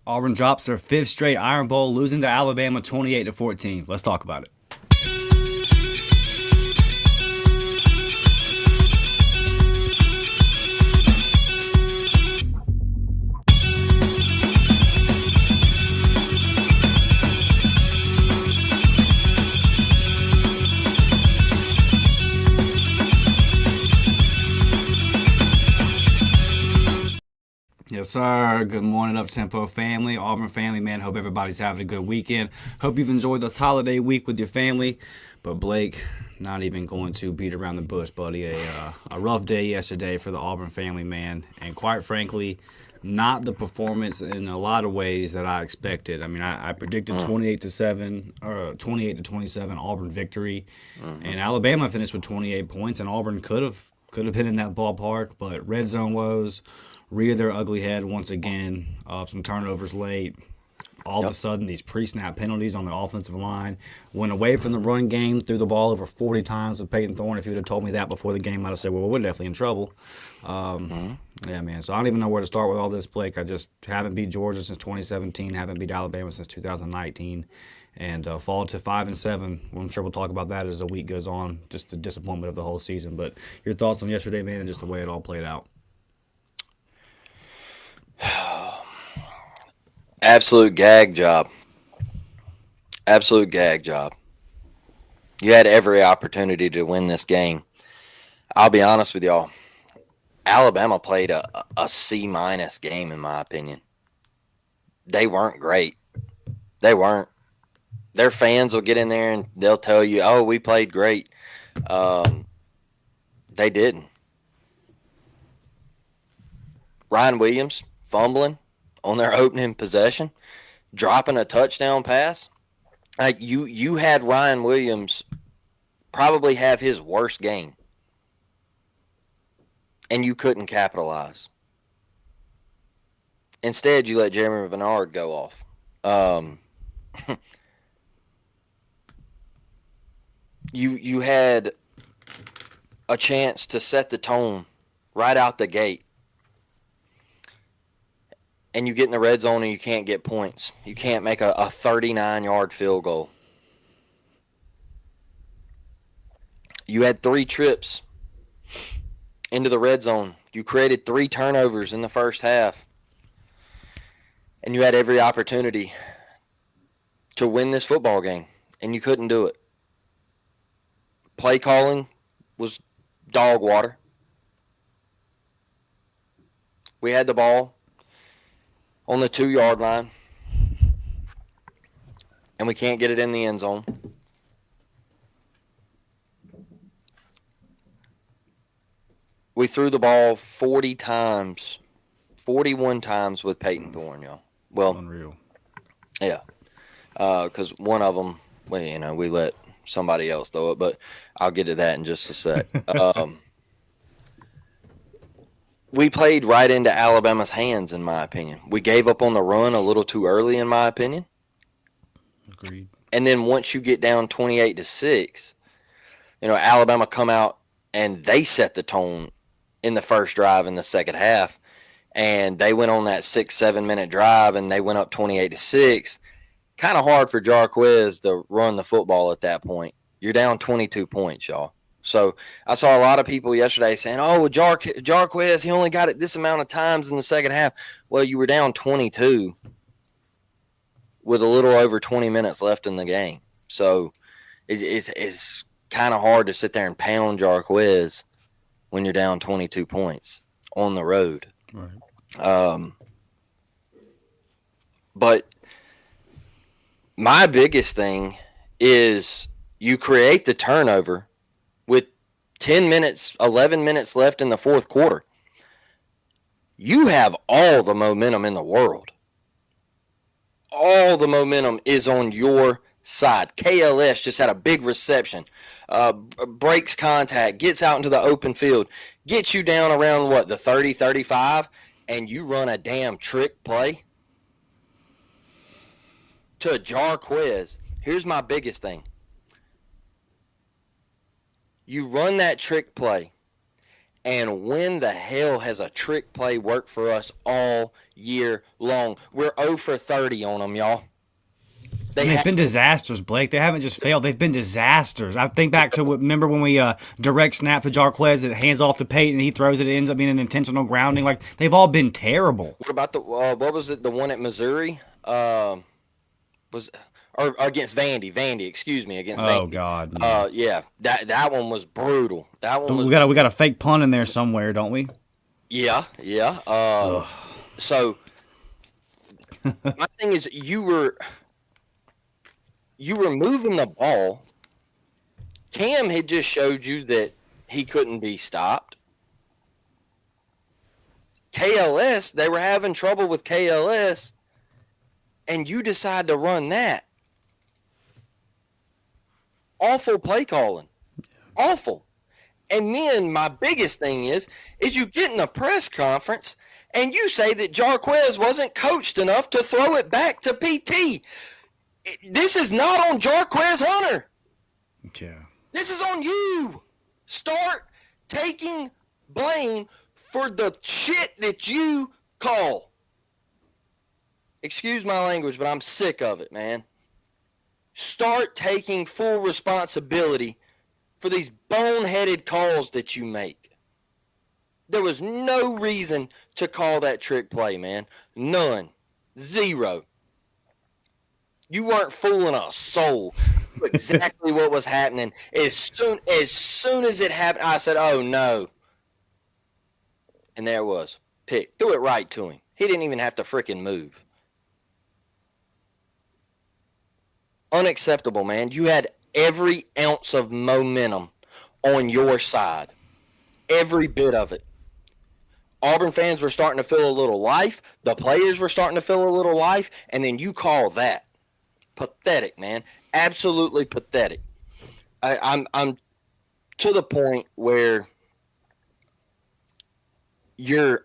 Auburn drops their fifth straight Iron Bowl, losing to Alabama 28-14. Let's talk about it. Yes, sir. Good morning, Up Tempo family, Auburn family, man. Hope everybody's having a good weekend. Hope you've enjoyed this holiday week with your family. But Blake, not even going to beat around the bush, buddy. A rough day yesterday for the Auburn family, man. And quite frankly, not the performance in a lot of ways that I expected. I mean, I predicted Mm, 28-7 or 28-27 Auburn victory, hmm and Alabama finished with 28 points, and Auburn could have been in that ballpark, but red zone woes rear their ugly head once again. Some turnovers late. All of a Yep. sudden, these pre-snap penalties on the offensive line went away from the run game, threw the ball over 40 times with Peyton Thorne. If you would have told me that before the game, I'd have said, well, we're definitely in trouble. Um, hmm yeah, man. So I don't even know where to start with all this, Blake. I just haven't beat Georgia since 2017, haven't beat Alabama since 2019, and fall to 5-7. Well, I'm sure we'll talk about that as the week goes on. Just the disappointment of the whole season. But your thoughts on yesterday, man, and just the way it all played out. Absolute gag job. Absolute gag job. You had every opportunity to win this game. I'll be honest with y'all. Alabama played a C minus game, in my opinion. They weren't great. They weren't. Their fans will get in there and they'll tell you, "Oh, we played great." Um, they didn't. Ryan Williams fumbling on their opening possession, dropping a touchdown pass. Like you had Ryan Williams probably have his worst game, and you couldn't capitalize. Instead, you let Jeremy Bernard go off. Um, you had a chance to set the tone right out the gate, and you get in the red zone and you can't get points. You can't make a 39-yard field goal. You had 3 trips into the red zone. You created 3 turnovers in the first half, and you had every opportunity to win this football game, and you couldn't do it. Play calling was dog water. We had the ball on the 2-yard line, and we can't get it in the end zone. We threw the ball 40 times, 41 times with Peyton Thorne, y'all. Well, Unreal. yeah, because one of them, well, we let somebody else throw it, but I'll get to that in just a sec. We played right into Alabama's hands, in my opinion. We gave up on the run a little too early, in my opinion. Agreed. And then once you get down 28-6, Alabama come out and they set the tone in the first drive in the second half. And they went on that 6-7 minute drive and they went up 28-6. Kind of hard for Jarquez to run the football at that point. You're down 22 points, y'all. So I saw a lot of people yesterday saying, "Oh, Jarquez, he only got it this amount of times in the second half." Well, you were down 22 with a little over 20 minutes left in the game. So it's kind of hard to sit there and pound Jarquez when you're down 22 points on the road. Right. Um, but my biggest thing is you create the turnover with 10 minutes, 11 minutes left in the fourth quarter. You have all the momentum in the world. All the momentum is on your side. KLS just had a big reception, breaks contact, gets out into the open field, gets you down around, the 30, 35, and you run a damn trick play to Jarquez. Here's my biggest thing. You run that trick play, And when the hell has a trick play worked for us all year long? We're 0 for 30 on them, y'all. And they've been disasters, Blake. They haven't just failed; they've been disasters. I think back to remember when we direct snap to Jarquez, it hands off to Peyton, and he throws it. It ends up being an intentional grounding. Like they've all been terrible. What about the what was it? The one at Missouri was or against Vandy. Vandy, excuse me, against Vandy. Oh God. Yeah. Yeah, that one was brutal. That one was. We got a fake punt in there somewhere, don't we? Yeah. So my thing is, you were moving the ball. Cam had just showed you that he couldn't be stopped. KLS, they were having trouble with KLS, and you decide to run that. Awful play calling. Awful. And then my biggest thing is you get in a press conference and you say that Jarquez wasn't coached enough to throw it back to PT. This is not on Jarquez Hunter. Yeah. This is on you. Start taking blame for the shit that you call. Excuse my language, but I'm sick of it, man. Start taking full responsibility for these boneheaded calls that you make. There was no reason to call that trick play, man. None. Zero. You weren't fooling a soul. Exactly what was happening. As soon as it happened, I said, oh no. And there it was. Pick. Threw it right to him. He didn't even have to freaking move. Unacceptable, man. You had every ounce of momentum on your side. Every bit of it. Auburn fans were starting to feel a little life. The players were starting to feel a little life. And then you call that. Pathetic, man. Absolutely pathetic. I'm to the point where you're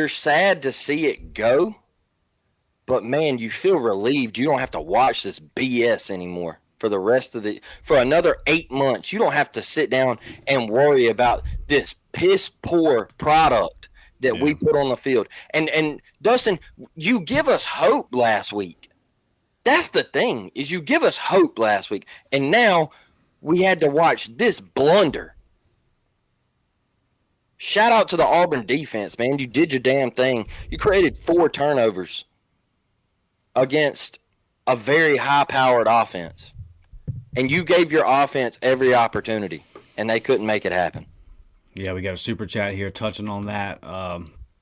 sad to see it go. But man, you feel relieved. You don't have to watch this BS anymore for another 8 months. You don't have to sit down and worry about this piss poor product that we put on the field. And Dustin, you give us hope last week. That's the thing, is you give us hope last week. And now we had to watch this blunder. Shout out to the Auburn defense, man. You did your damn thing. You created 4 turnovers against a very high-powered offense. And you gave your offense every opportunity, and they couldn't make it happen. Yeah, we got a super chat here touching on that.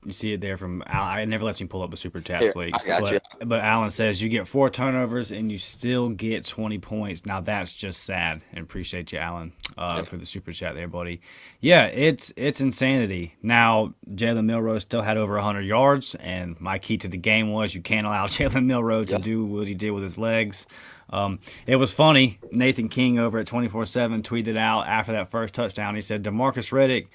You see it there from Al. It never lets me pull up the super chat, Blake. I got you. But Alan says you get 4 turnovers and you still get 20 points. Now that's just sad. And appreciate you, Alan, for the super chat there, buddy. Yeah, it's insanity. Now Jalen Milroe still had over 100 yards, and my key to the game was you can't allow Jalen Milroe to do what he did with his legs. It was funny. Nathan King over at 24/7 tweeted out after that first touchdown. He said DeMarcus Riddick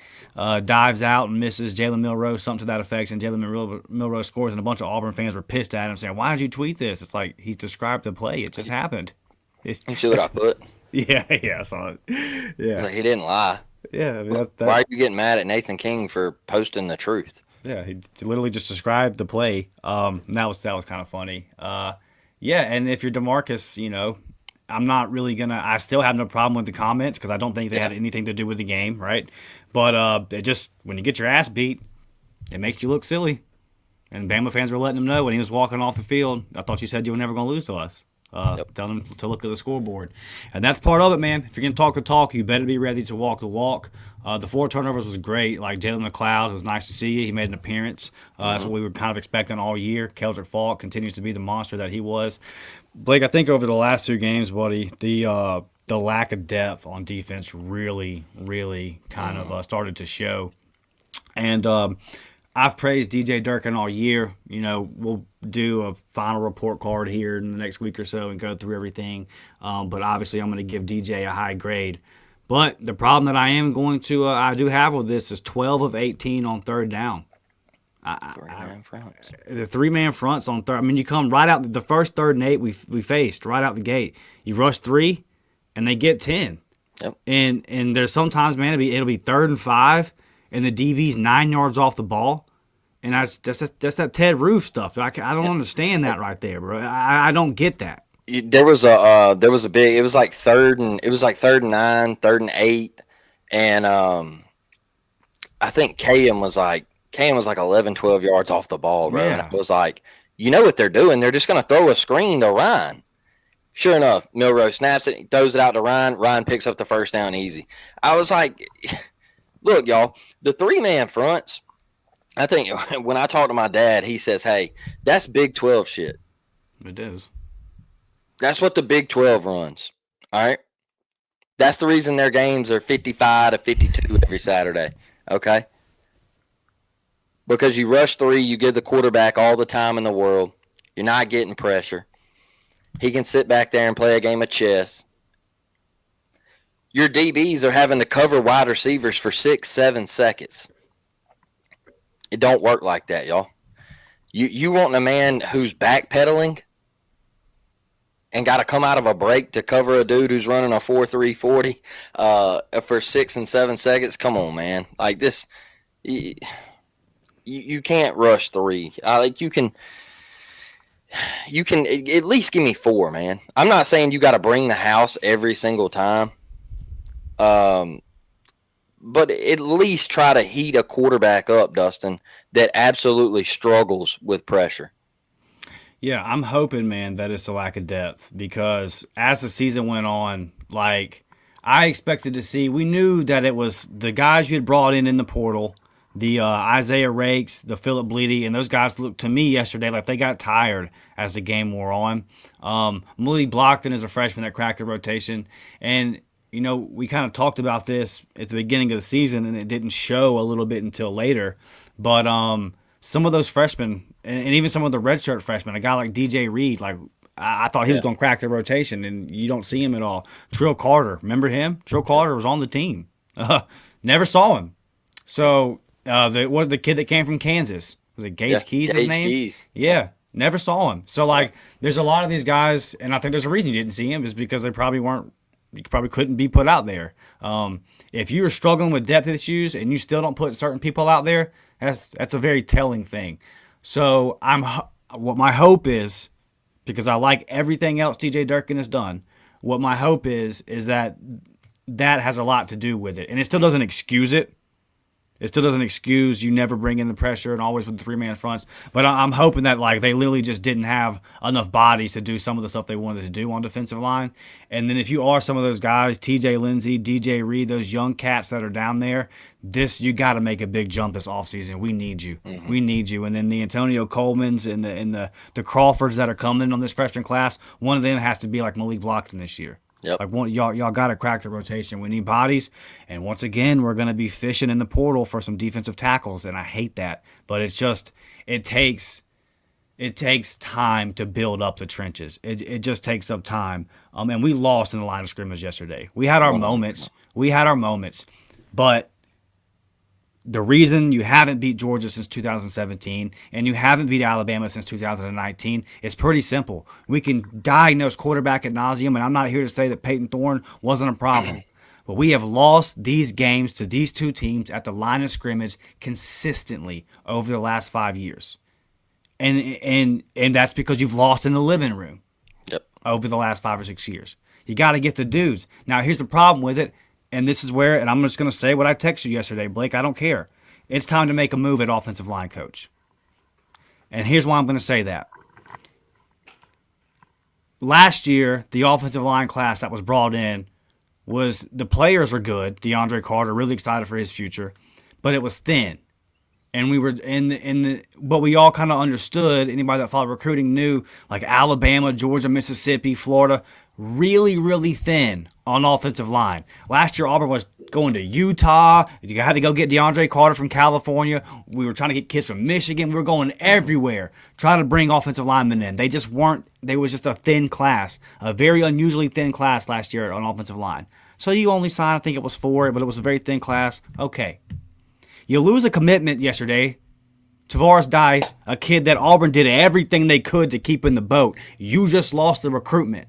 dives out and misses Jalen Milroe, something to that effect, and Jalen Milroe scores. And a bunch of Auburn fans were pissed at him, saying, "Why did you tweet this?" It's like he described the play. It just happened. You see what I put? Yeah, I saw it. Yeah, like he didn't lie. Yeah, I mean, why are you getting mad at Nathan King for posting the truth? Yeah, he literally just described the play. That was kind of funny. Yeah, and if you're DeMarcus, I'm not really I still have no problem with the comments because I don't think they had anything to do with the game, right? But it just, when you get your ass beat, it makes you look silly. And Bama fans were letting him know when he was walking off the field, I thought you said you were never going to lose to us. Telling him to look at the scoreboard. And that's part of it, man. If you're going to talk the talk, you better be ready to walk the walk. The 4 turnovers was great. Like Jalen McLeod, it was nice to see you. He made an appearance. That's what we were kind of expecting all year. Keldrick Falk continues to be the monster that he was. Blake, I think over the last 2 games, buddy, the lack of depth on defense really, really kind of started to show. And I've praised DJ Durkin all year. We'll do a final report card here in the next week or so and go through everything. But obviously, I'm going to give DJ a high grade. But the problem that I do have with this is 12 of 18 on 3rd down. 3-man fronts. The 3-man fronts on third. I mean, you come right out the first 3rd and 8 we faced right out the gate. You rush 3, and they get 10. Yep. And there's sometimes, man, it'll be 3rd and 5, and the DB's 9 yards off the ball, and that's that Ted Roof stuff. I don't understand that right there, bro. I don't get that. There was a big, it was like 3rd and 9, 3rd and 8, and I think Cam was like 11, 12 yards off the ball, bro. And I Yeah, was like, you know what they're doing? They're just gonna throw a screen to Ryan. Sure enough, Milrow snaps it, he throws it out to Ryan. Ryan picks up the first down easy. I was like, look, y'all, the 3-man fronts. I think when I talk to my dad, he says, "Hey, that's Big 12 shit. it is. That's what the Big 12 runs. All right. That's the reason their games are 55 to 52 every Saturday. Okay. Because you rush 3, you give the quarterback all the time in the world. You're not getting pressure. He can sit back there and play a game of chess. Your DBs are having to cover wide receivers for 6, 7 seconds. It don't work like that, y'all. You want a man who's backpedaling and got to come out of a break to cover a dude who's running a 4.3 40 for 6 and 7 seconds? Come on, man. Like this, you can't rush 3. Like you can at least give me 4, man. I'm not saying you got to bring the house every single time. But at least try to heat a quarterback up, Dustin, that absolutely struggles with pressure. Yeah, I'm hoping, man, that it's a lack of depth because as the season went on, like I expected to see, we knew that it was the guys you had brought in the portal, the Isaiah Rakes, the Philip Bleedy, and those guys looked to me yesterday like they got tired as the game wore on. Malik Blockton is a freshman that cracked the rotation, and we kind of talked about this at the beginning of the season, and it didn't show a little bit until later. But some of those freshmen, and even some of the redshirt freshmen, a guy like DJ Reed, like I thought he was going to crack the rotation, and you don't see him at all. Trill Carter, remember him? Trill Carter was on the team. Never saw him. So the kid that came from Kansas, was it Gage Keys? His name? Keys. Yeah. Never saw him. So there's a lot of these guys, and I think there's a reason you didn't see him is because they probably weren't. You probably couldn't be put out there. If you're struggling with depth issues and you still don't put certain people out there, that's a very telling thing. So what my hope is, because I like everything else TJ Durkin has done. What my hope is that has a lot to do with it, and it still doesn't excuse it. It still doesn't excuse you never bring in the pressure and always with the 3-man fronts. But I'm hoping that they literally just didn't have enough bodies to do some of the stuff they wanted to do on defensive line. And then if you are some of those guys, TJ Lindsey, DJ Reed, those young cats that are down there, you got to make a big jump this offseason. We need you. Mm-hmm. We need you. And then the Antonio Colemans and the Crawfords that are coming on this freshman class, one of them has to be like Malik Blockton this year. Yep. Y'all got to crack the rotation. We need bodies, and once again, we're going to be fishing in the portal for some defensive tackles, and I hate that. But it's just it takes time to build up the trenches. It just takes up time. And we lost in the line of scrimmage yesterday. We had our moments. But the reason you haven't beat Georgia since 2017 and you haven't beat Alabama since 2019 is pretty simple. We can diagnose quarterback ad nauseum, and I'm not here to say that Peyton Thorne wasn't a problem. But we have lost these games to these two teams at the line of scrimmage consistently over the last 5 years. And that's because you've lost in the living room over the last 5 or 6 years. You got to get the dudes. Now, here's the problem with it. And this is where, and I'm just going to say what I texted you yesterday, Blake. I don't care. It's time to make a move at offensive line coach. And here's why I'm going to say that. Last year, the offensive line class that was brought in was the players were good. DeAndre Carter, really excited for his future, but it was thin. And we were but we all kind of understood. Anybody that followed recruiting knew, like Alabama, Georgia, Mississippi, Florida, really, really thin on offensive line. Last year, Auburn was going to Utah. You had to go get DeAndre Carter from California. We were trying to get kids from Michigan. We were going everywhere trying to bring offensive linemen in. They just weren't. They was just a thin class, a very unusually thin class last year on offensive line. So you only signed, I think it was 4, but it was a very thin class. Okay. You lose a commitment yesterday. Tavares Dice, a kid that Auburn did everything they could to keep in the boat. You just lost the recruitment.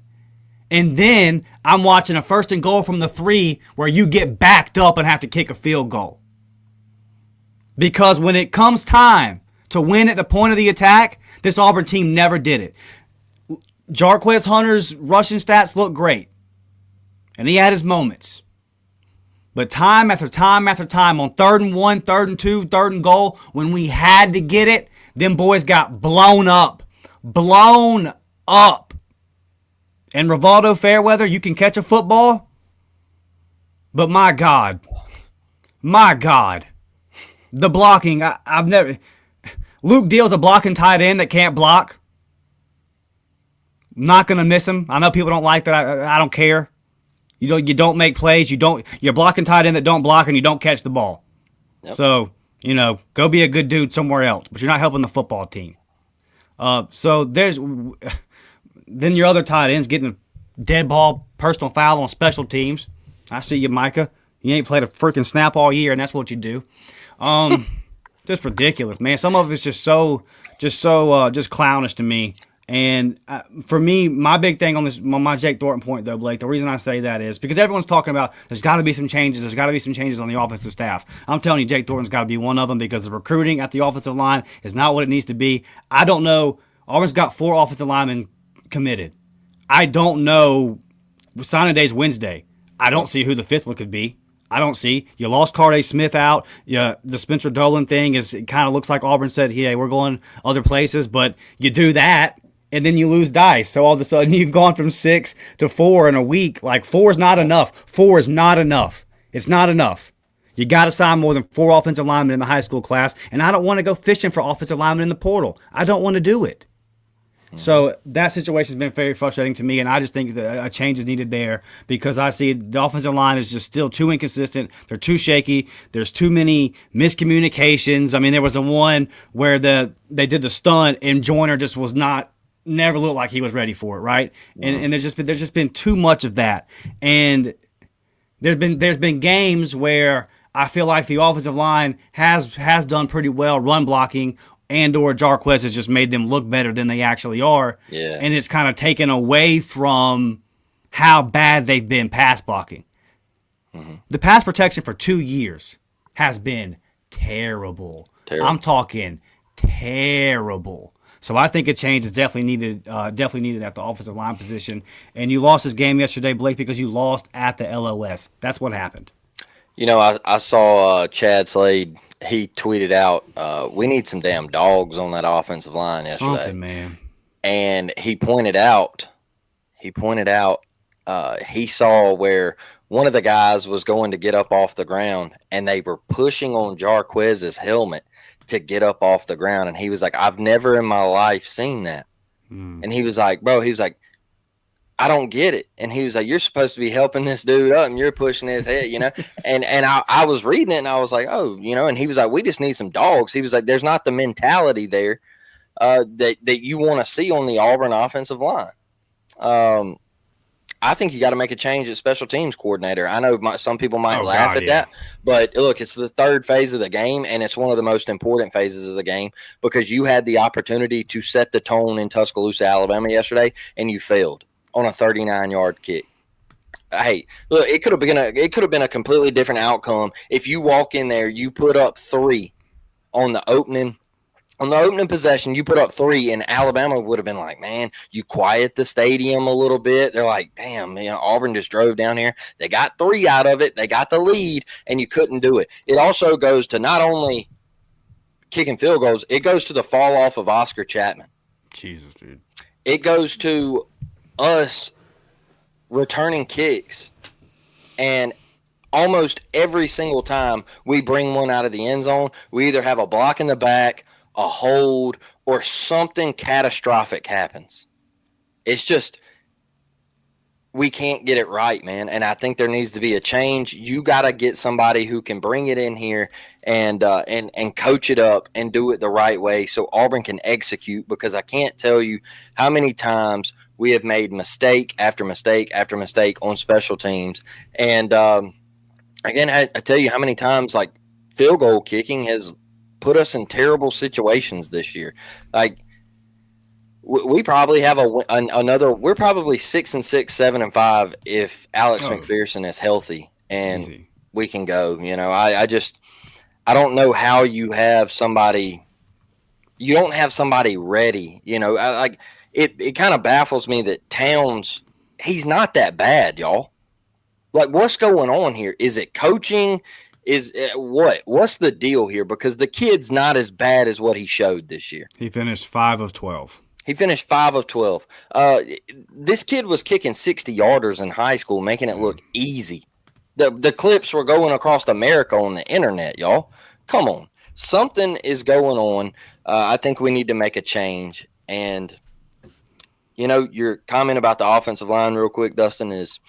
And then I'm watching a 1st and goal from the 3 where you get backed up and have to kick a field goal. Because when it comes time to win at the point of the attack, this Auburn team never did it. Jarquez Hunter's rushing stats look great. And he had his moments. But time after time after time on 3rd and 1, 3rd and 2, 3rd and goal, when we had to get it, them boys got blown up. Blown up. And Rivaldo Fairweather, you can catch a football, but my God, the blocking, I've never. Luke Deal's a blocking tight end that can't block. Not gonna miss him. I know people don't like that. I don't care. You don't make plays. You're blocking tight end that don't block, and you don't catch the ball. Yep. So go be a good dude somewhere else. But you're not helping the football team. So there's. Then your other tight ends getting a dead ball personal foul on special teams. I see you, Micah. You ain't played a freaking snap all year, and that's what you do. Just ridiculous, man. Some of it's just clownish to me. And for me, my big thing on my Jake Thornton point, though, Blake, the reason I say that is because everyone's talking about there's got to be some changes. There's got to be some changes on the offensive staff. I'm telling you, Jake Thornton's got to be one of them because the recruiting at the offensive line is not what it needs to be. I don't know. Auburn's got 4 offensive linemen committed. I don't know. Signing day's Wednesday. I don't see who the 5th one could be. I don't see. You lost Carday Smith out. Yeah, the Spencer Dolan thing it kind of looks like Auburn said, "Hey, we're going other places," but you do that and then you lose Dice. So all of a sudden you've gone from 6 to 4 in a week. Like 4 is not enough. 4 is not enough. It's not enough. You got to sign more than 4 offensive linemen in the high school class, and I don't want to go fishing for offensive linemen in the portal. I don't want to do it. So that situation has been very frustrating to me, and I just think that a change is needed there because I see the offensive line is just still too inconsistent. They're too shaky. There's too many miscommunications. I mean, there was the one where they did the stunt, and Joyner just never looked like he was ready for it, right? And there's just been too much of that. And there's been games where I feel like the offensive line has done pretty well run blocking, and or Jarquez has just made them look better than they actually are. Yeah. And it's kind of taken away from how bad they've been pass blocking. Mm-hmm. The pass protection for 2 years has been terrible. I'm talking terrible. So I think a change is definitely needed at the offensive line position. And you lost this game yesterday, Blake, because you lost at the LOS. That's what happened. I saw Chad Slade. He tweeted out, "We need some damn dogs on that offensive line yesterday." Something, man. And he pointed out, he saw where one of the guys was going to get up off the ground, and they were pushing on Jarquez's helmet to get up off the ground. And he was like, "I've never in my life seen that." And he was like, "I don't get it." And he was like, "You're supposed to be helping this dude up, and you're pushing his head, And I was reading it, and I was like, "Oh, And he was like, "We just need some dogs." He was like, "There's not the mentality there that you want to see on the Auburn offensive line." I think you got to make a change at special teams coordinator. I know some people might laugh at that, but look, it's the 3rd phase of the game, and it's one of the most important phases of the game because you had the opportunity to set the tone in Tuscaloosa, Alabama yesterday, and you failed on a 39-yard kick. Hey, look, it could have been a completely different outcome if you walk in there, you put up 3 on the opening possession. You put up 3, and Alabama would have been like, "Man, you quiet the stadium a little bit." They're like, "Damn, Auburn just drove down here. They got 3 out of it. They got the lead, and you couldn't do it." It also goes to not only kicking field goals, it goes to the fall off of Oscar Chapman. Jesus, dude. It goes to us returning kicks, and almost every single time we bring one out of the end zone, we either have a block in the back, a hold, or something catastrophic happens. It's just we can't get it right, man. And I think there needs to be a change. You got to get somebody who can bring it in here and coach it up and do it the right way so Auburn can execute, because I can't tell you how many times we have made mistake after mistake after mistake on special teams. And again, I tell you how many times like field goal kicking has put us in terrible situations this year. Like We probably have another. We're probably 6-6, 7-5 if Alex Oh, McPherson is healthy and easy. we can go. I don't know how you have somebody. You don't have somebody ready. It kind of baffles me that Towns. He's not that bad, y'all. Like, what's going on here? Is it coaching? Is what's the deal here? Because the kid's not as bad as what he showed this year. He finished 5 of 12. He finished 5 of 12. This kid was kicking 60 yarders in high school, making it look easy. The clips were going across America on the internet, y'all. Come on, something is going on. I think we need to make a change. And your comment about the offensive line, real quick, Dustin, is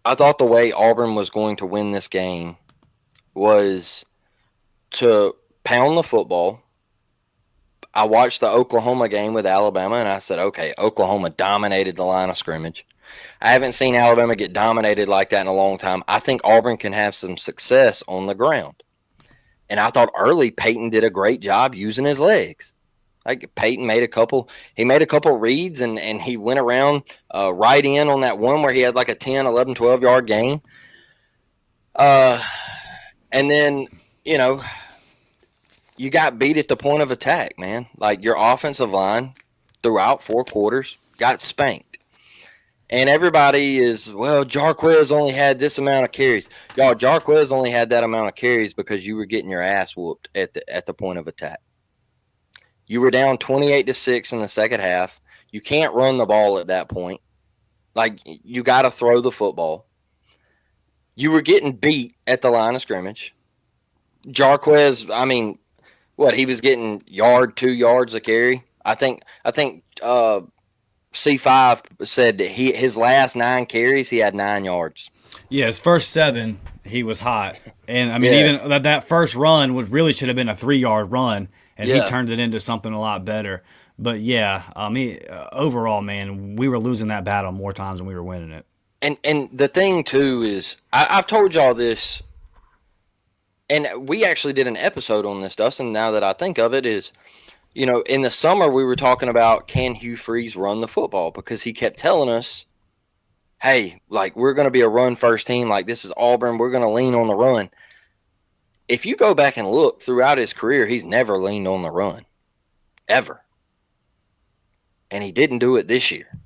I thought the way Auburn was going to win this game was to pound the football. I watched the Oklahoma game with Alabama, and I said, okay, Oklahoma dominated the line of scrimmage. I haven't seen Alabama get dominated like that in a long time. I think Auburn can have some success on the ground. And I thought early Peyton did a great job using his legs. Like Peyton made a couple reads, and he went around right in on that one where he had like a 10, 11, 12-yard gain. And then, you got beat at the point of attack, man. Like your offensive line throughout 4 quarters got spanked. And everybody is, well, Jarquez only had this amount of carries. Y'all, Jarquez only had that amount of carries because you were getting your ass whooped at the point of attack. You were down 28-6 in the second half. You can't run the ball at that point. Like, you got to throw the football. You were getting beat at the line of scrimmage. Jarquez, I mean, he was getting 2 yards a carry. I think C5 said that his last 9 carries, he had 9 yards. Yeah, his first 7, he was hot. And, I mean, even that first run really should have been a 3-yard run, and he turned it into something a lot better. But, yeah, overall, man, we were losing that battle more times than we were winning it. And the thing, too, is I've told y'all this, and we actually did an episode on this, Dustin, now that I think of it, is, in the summer we were talking about can Hugh Freeze run the football, because he kept telling us, hey, like, we're going to be a run-first team. Like, this is Auburn. We're going to lean on the run. If you go back and look throughout his career, he's never leaned on the run, ever. And he didn't do it this year.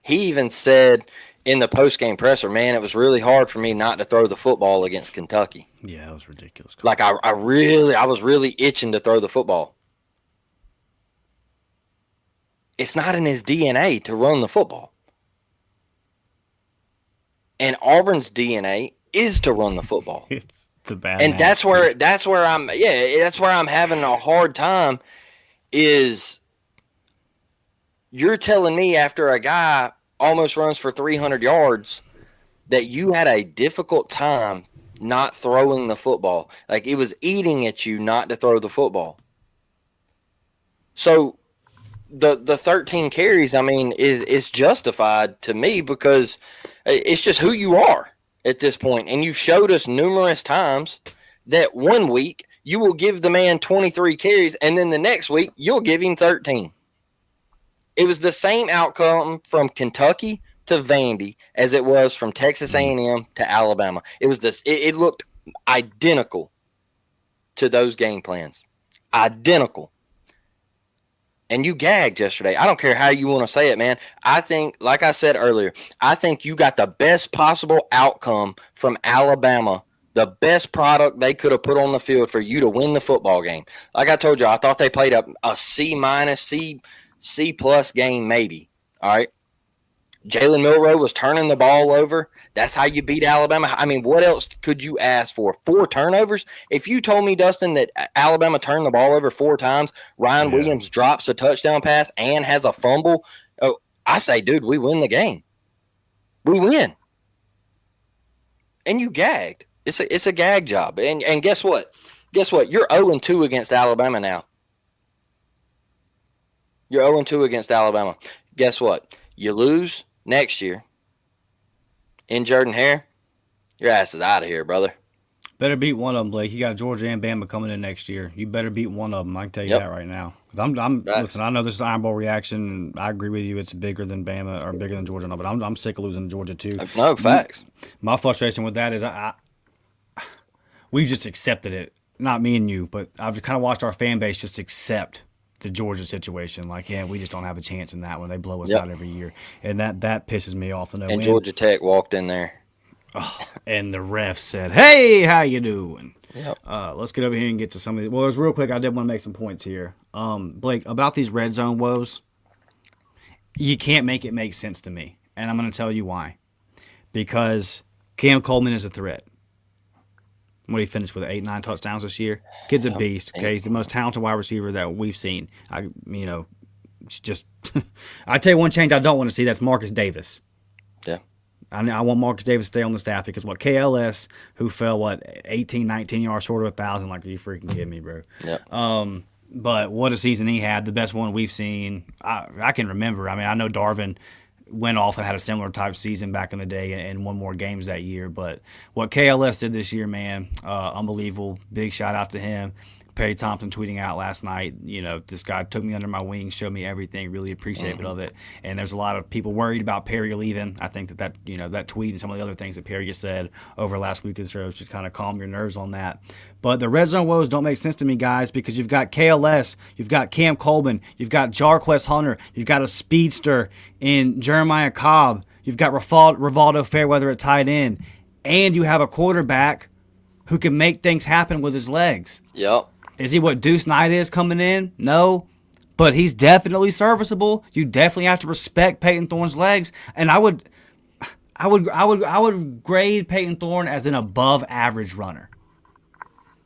He even said in the post-game presser, man, it was really hard for me not to throw the football against Kentucky. Yeah, that was ridiculous. Like, I was really itching to throw the football. It's not in his DNA to run the football. And Auburn's DNA is to run the football. It's a bad. And that's where I'm having a hard time. Is you're telling me after a guy almost runs for 300 yards that you had a difficult time not throwing the football. Like, it was eating at you not to throw the football. So the 13 carries, I mean, is justified to me because it's just who you are at this point. And you've showed us numerous times that one week you will give the man 23 carries, and then the next week you'll give him 13. It was the same outcome from Kentucky to Vandy as it was from Texas A&M to Alabama. It was this. It looked identical to those game plans. Identical. And you gagged yesterday. I don't care how you want to say it, man. I think, like I said earlier, I think you got the best possible outcome from Alabama, the best product they could have put on the field for you to win the football game. Like I told you, I thought they played a C-, C+ game maybe. All right. Jalen Milroe was turning the ball over. That's how you beat Alabama. I mean, what else could you ask for? 4 turnovers? If you told me, Dustin, that Alabama turned the ball over 4 times, Ryan Williams drops a touchdown pass and has a fumble, I say, dude, we win the game. We win. And you gagged. It's a gag job. And guess what? Guess what? You're 0-2 against Alabama now. You're 0-2 against Alabama. Guess what? You lose next year in Jordan-Hare, your ass is out of here, brother. Better beat one of them, Blake. You got Georgia and Bama coming in next year. You better beat one of them. I can tell you Yep. that right now. 'Cause listen. I know this is Iron Bowl reaction. And I agree with you. It's bigger than Bama or bigger than Georgia. No, but I'm sick of losing to Georgia too. No, facts. My frustration with that is we've just accepted it. Not me and you, but I've kind of watched our fan base just accept the Georgia situation. Like, yeah, we just don't have a chance in that one. They blow us Yep. out every year, and that pisses me off. And Georgia Tech walked in there. And the ref said, "Hey, how you doing?" Yep. Let's get over here and get to some of these. Well, real quick, I did want to make some points here. Blake, about these red zone woes, you can't make it make sense to me, and I'm going to tell you why. Because Cam Coleman is a threat. What he finished with 8, 9 touchdowns this year. Kid's a beast. Okay, he's the most talented wide receiver that we've seen. It's just I tell you one change I don't want to see. That's Marcus Davis. Yeah. I want Marcus Davis to stay on the staff because KLS, who fell 18, 19 yards short of 1,000. Like, are you freaking kidding me, bro? Yeah. But what a season he had, the best one we've seen. I can remember. I mean, I know Darvin went off and had a similar type season back in the day and won more games that year. But what KLS did this year, man, unbelievable. Big shout out to him. Perry Thompson tweeting out last night, this guy took me under my wing, showed me everything, really appreciative of it. And there's a lot of people worried about Perry leaving. I think that tweet and some of the other things that Perry just said over last week or so should kind of calm your nerves on that. But the red zone woes don't make sense to me, guys, because you've got KLS, you've got Cam Coleman, you've got Jarquez Hunter, you've got a speedster in Jeremiah Cobb, you've got Rivaldo Fairweather at tight end, and you have a quarterback who can make things happen with his legs. Yep. Is he what Deuce Knight is coming in? No. But he's definitely serviceable. You definitely have to respect Peyton Thorne's legs. And I would grade Peyton Thorne as an above average runner.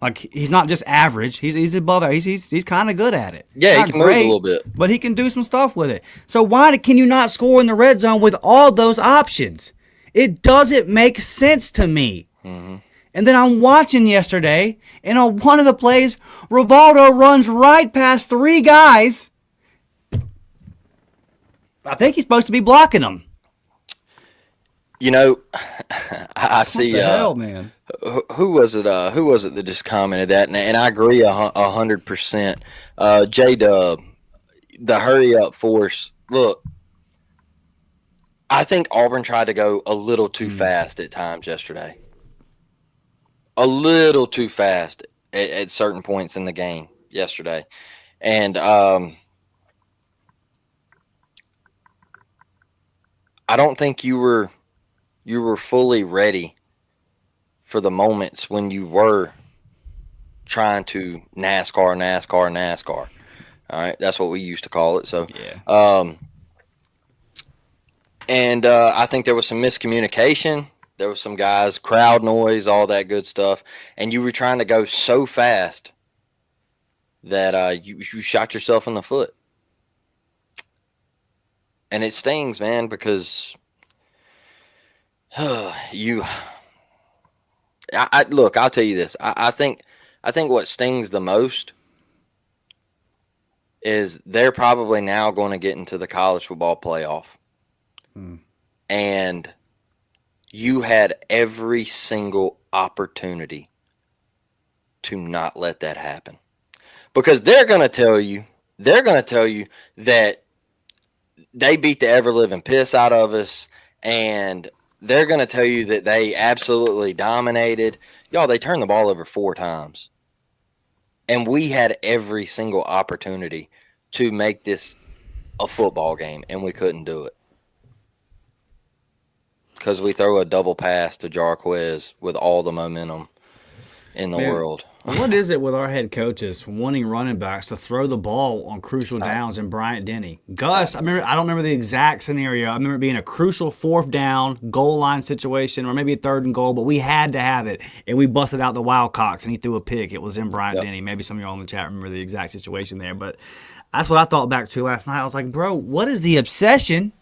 Like, he's not just average. He's above average. He's kind of good at it. Yeah, Not he can move a little bit. But he can do some stuff with it. So why can you not score in the red zone with all those options? It doesn't make sense to me. Mm-hmm. And then I'm watching yesterday, and on one of the plays, Rivaldo runs right past 3 guys. I think he's supposed to be blocking them. I see. What the hell, man? Who was it? Who was it that just commented that? And I agree 100%. J-Dub, the hurry up force. Look, I think Auburn tried to go a little too fast at times yesterday. A little too fast at certain points in the game yesterday. And I don't think you were fully ready for the moments when you were trying to NASCAR. All right, that's what we used to call it. So, yeah. I think there was some miscommunication. There was some guys, crowd noise, all that good stuff, and you were trying to go so fast that you shot yourself in the foot. And it stings, man, because look, I'll tell you this. I think what stings the most is they're probably now going to get into the college football playoff. And you had every single opportunity to not let that happen. Because they're going to tell you that they beat the ever-living piss out of us, and they're going to tell you that they absolutely dominated. Y'all, they turned the ball over 4 times. And we had every single opportunity to make this a football game, and we couldn't do it. Because we throw a double pass to Jarquez with all the momentum in the world. What is it with our head coaches wanting running backs to throw the ball on crucial downs and Bryant Denny? Gus, I don't remember the exact scenario. I remember it being a crucial 4th down goal line situation, or maybe a 3rd and goal, but we had to have it. And we busted out the Wildcocks, and he threw a pick. It was in Bryant Denny. Maybe some of y'all in the chat remember the exact situation there. But that's what I thought back to last night. I was like, bro, what is the obsession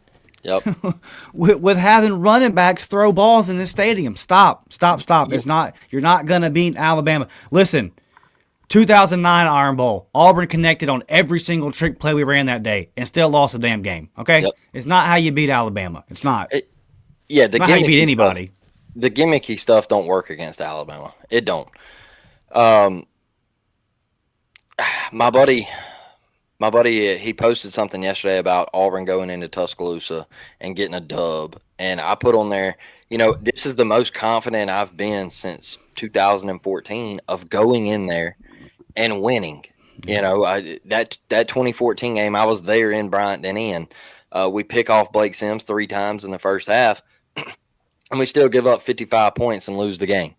with having running backs throw balls in this stadium? Stop. It's not. You're not gonna beat Alabama. Listen, 2009 Iron Bowl. Auburn connected on every single trick play we ran that day and still lost the damn game. Okay, It's not how you beat Alabama. It's not. The not how you beat anybody. the gimmicky stuff don't work against Alabama. It don't. Um, my buddy, he posted something yesterday about Auburn going into Tuscaloosa and getting a dub, and I put on there, this is the most confident I've been since 2014 of going in there and winning. That 2014 game, I was there in Bryant-Denny, and we pick off Blake Sims 3 times in the first half, and we still give up 55 points and lose the game.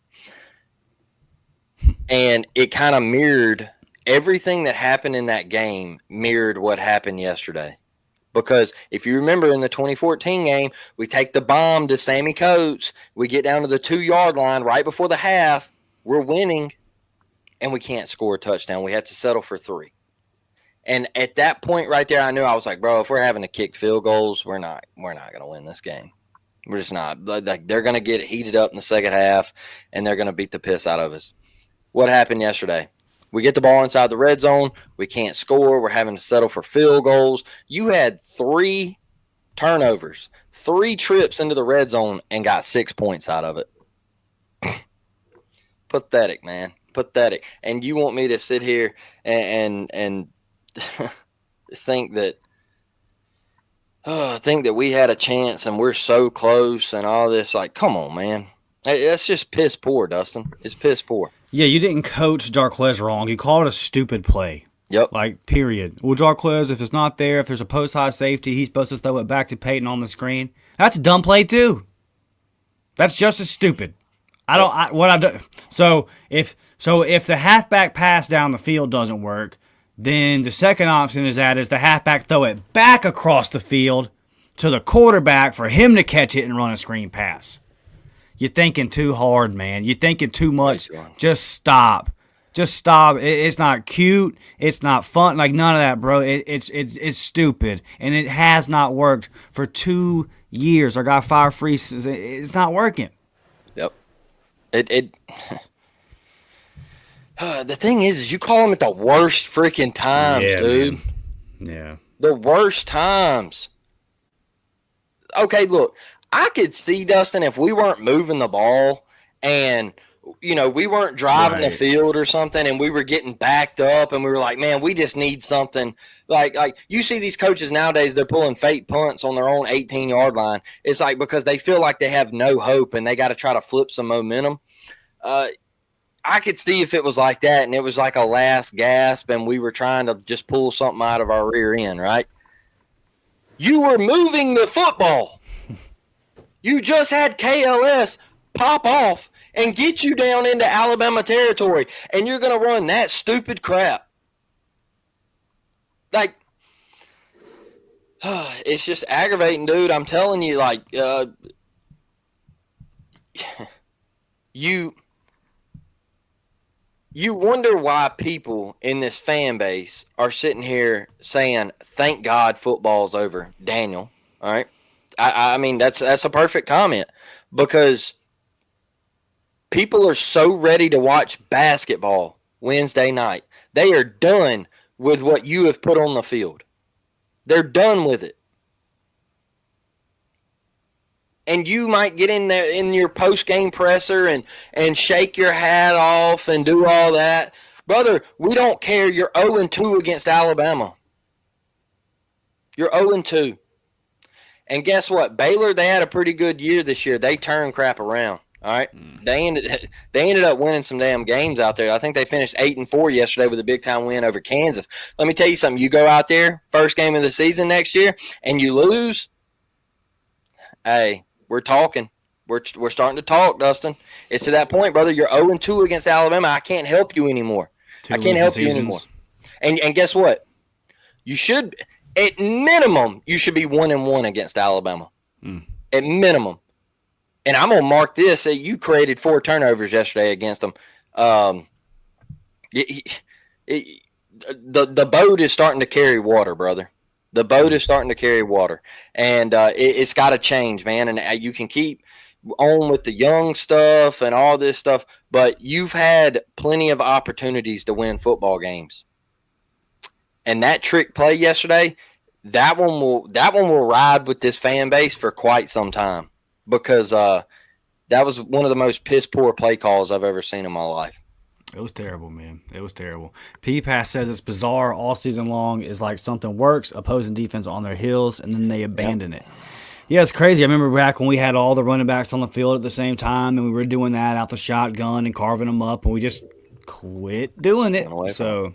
And it kind of mirrored everything that happened in that game, mirrored what happened yesterday. Because if you remember in the 2014 game, we take the bomb to Sammy Coates. We get down to the 2-yard line right before the half. We're winning, and we can't score a touchdown. We have to settle for 3. And at that point right there, I knew, I was like, bro, if we're having to kick field goals, we're not going to win this game. We're just not. Like, they're going to get heated up in the second half, and they're going to beat the piss out of us. What happened yesterday? We get the ball inside the red zone. We can't score. We're having to settle for field goals. You had 3 turnovers, 3 trips into the red zone, and got 6 points out of it. Pathetic, man. Pathetic. And you want me to sit here and think that we had a chance and we're so close and all this? Like, come on, man. That's just piss poor, Dustin. It's piss poor. Yeah, you didn't coach Darquez wrong. You called it a stupid play. Yep. Like, period. Well, Darquez, if it's not there, if there's a post-high safety, he's supposed to throw it back to Peyton on the screen. That's a dumb play, too. That's just as stupid. So if the halfback pass down the field doesn't work, then the second option is the halfback throw it back across the field to the quarterback for him to catch it and run a screen pass. You're thinking too hard, man. You're thinking too much. Just stop. Just stop. It's not cute. It's not fun. Like, none of that, bro. It's stupid. And it has not worked for 2 years. Our guy Fire Freeze, it's not working. Yep. The thing is you call them at the worst freaking times, dude. Man. Yeah. The worst times. Okay, look. I could see, Dustin, if we weren't moving the ball and, we weren't driving the field or something and we were getting backed up and we were like, man, we just need something. Like you see these coaches nowadays, they're pulling fake punts on their own 18-yard line. It's like because they feel like they have no hope and they got to try to flip some momentum. I could see if it was like that and it was like a last gasp and we were trying to just pull something out of our rear end, right? You were moving the football. You just had KLS pop off and get you down into Alabama territory, and you're going to run that stupid crap. Like, it's just aggravating, dude. I'm telling you, like, you wonder why people in this fan base are sitting here saying, thank God football's over, Daniel, all right? I mean, that's a perfect comment because people are so ready to watch basketball Wednesday night. They are done with what you have put on the field. They're done with it. And you might get in there in your post-game presser and shake your hat off and do all that. Brother, we don't care. You're 0-2 against Alabama. You're 0-2. And guess what? Baylor, they had a pretty good year this year. They turned crap around. All right. They ended up winning some damn games out there. I think they finished 8-4 yesterday with a big time win over Kansas. Let me tell you something. You go out there, first game of the season next year, and you lose. Hey, we're talking. We're starting to talk, Dustin. It's to that point, brother. You're 0-2 against Alabama. I can't help you anymore. I can't help you anymore. And guess what? You should. At minimum, you should be 1-1 against Alabama. At minimum. And I'm going to mark this. You created 4 turnovers yesterday against them. The boat is starting to carry water, brother. The boat is starting to carry water. And it's got to change, man. And you can keep on with the young stuff and all this stuff, but you've had plenty of opportunities to win football games. And that trick play yesterday, that one will ride with this fan base for quite some time because That was one of the most piss poor play calls I've ever seen in my life. It was terrible, man. It was terrible. P-Pass says it's bizarre all season long. Is like something works, opposing defense on their heels, and then they Yep. abandon it. Yeah, it's crazy. I remember back when we had all the running backs on the field at the same time, and we were doing that out the shotgun and carving them up, and we just quit doing it. Went away from it. So,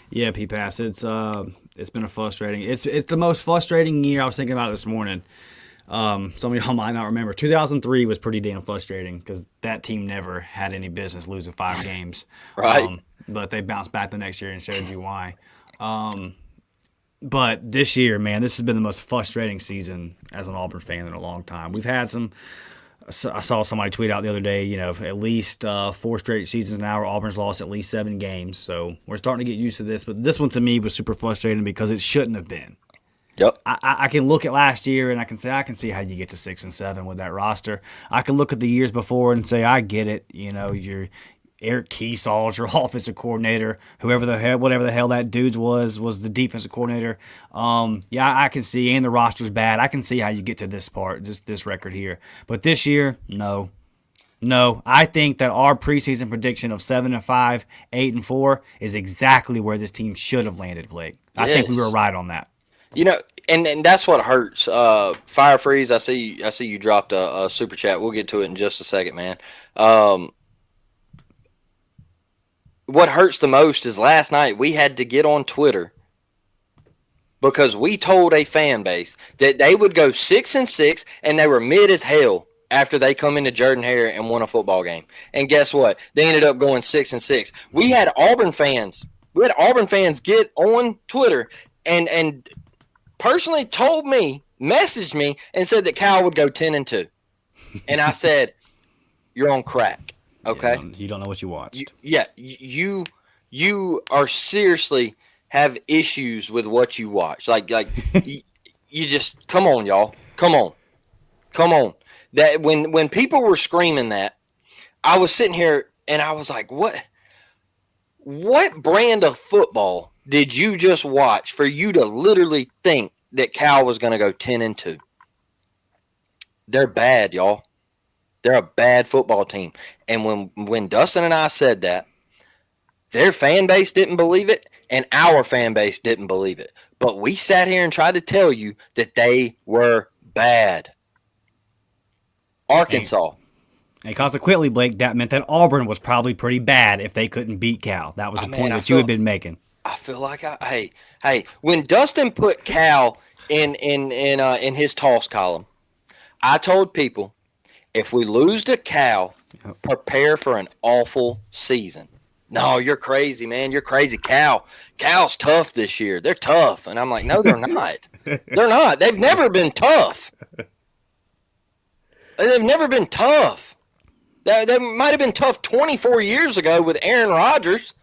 yeah, P-Pass, it's been a frustrating. It's the most frustrating year. I was thinking about it this morning. Some of y'all might not remember. 2003 was pretty damn frustrating because that team never had any business losing 5 games. Right. But they bounced back the next year and showed you why. But this year, man, this has been the most frustrating season as an Auburn fan in a long time. We've had some. I saw somebody tweet out the other day, at least 4 straight seasons now where Auburn's lost at least 7 games. So we're starting to get used to this. But this one to me was super frustrating because it shouldn't have been. Yep. I can look at last year and I can say I can see how you get to 6-7 with that roster. I can look at the years before and say I get it. You're Eric Keesall's your offensive coordinator. Whatever the hell that dude was the defensive coordinator. Yeah, I can see, and the roster's bad. I can see how you get to this part, this record here. But this year, no. No, I think that our preseason prediction of 7-5, 8-4 is exactly where this team should have landed, Blake. I think we were Yes. right on that. And that's what hurts. Fire Freeze, I see you dropped a super chat. We'll get to it in just a second, man. What hurts the most is last night we had to get on Twitter because we told a fan base that they would go 6-6 and they were mid as hell after they come into Jordan-Hare and won a football game. And guess what? They ended up going 6-6. We had Auburn fans get on Twitter and personally messaged me and said that Cal would go 10-2. And I said, "You're on crack." Okay. Yeah, you don't know what you watched. You are seriously have issues with what you watch. Like you just come on, y'all. Come on. That when people were screaming that, I was sitting here and I was like, what brand of football did you just watch for you to literally think that Cal was going to go 10-2? They're bad, y'all. They're a bad football team. And when Dustin and I said that, their fan base didn't believe it, and our fan base didn't believe it. But we sat here and tried to tell you that they were bad. Arkansas. And consequently, Blake, that meant that Auburn was probably pretty bad if they couldn't beat Cal. That was the point that you had been making. I feel like hey, when Dustin put Cal in his toss column, I told people, if we lose to Cal, prepare for an awful season. No, you're crazy, man. You're crazy. Cal's tough this year. They're tough. And I'm like, no, they're not. They're not. They've never been tough. They've never been tough. They might have been tough 24 years ago with Aaron Rodgers.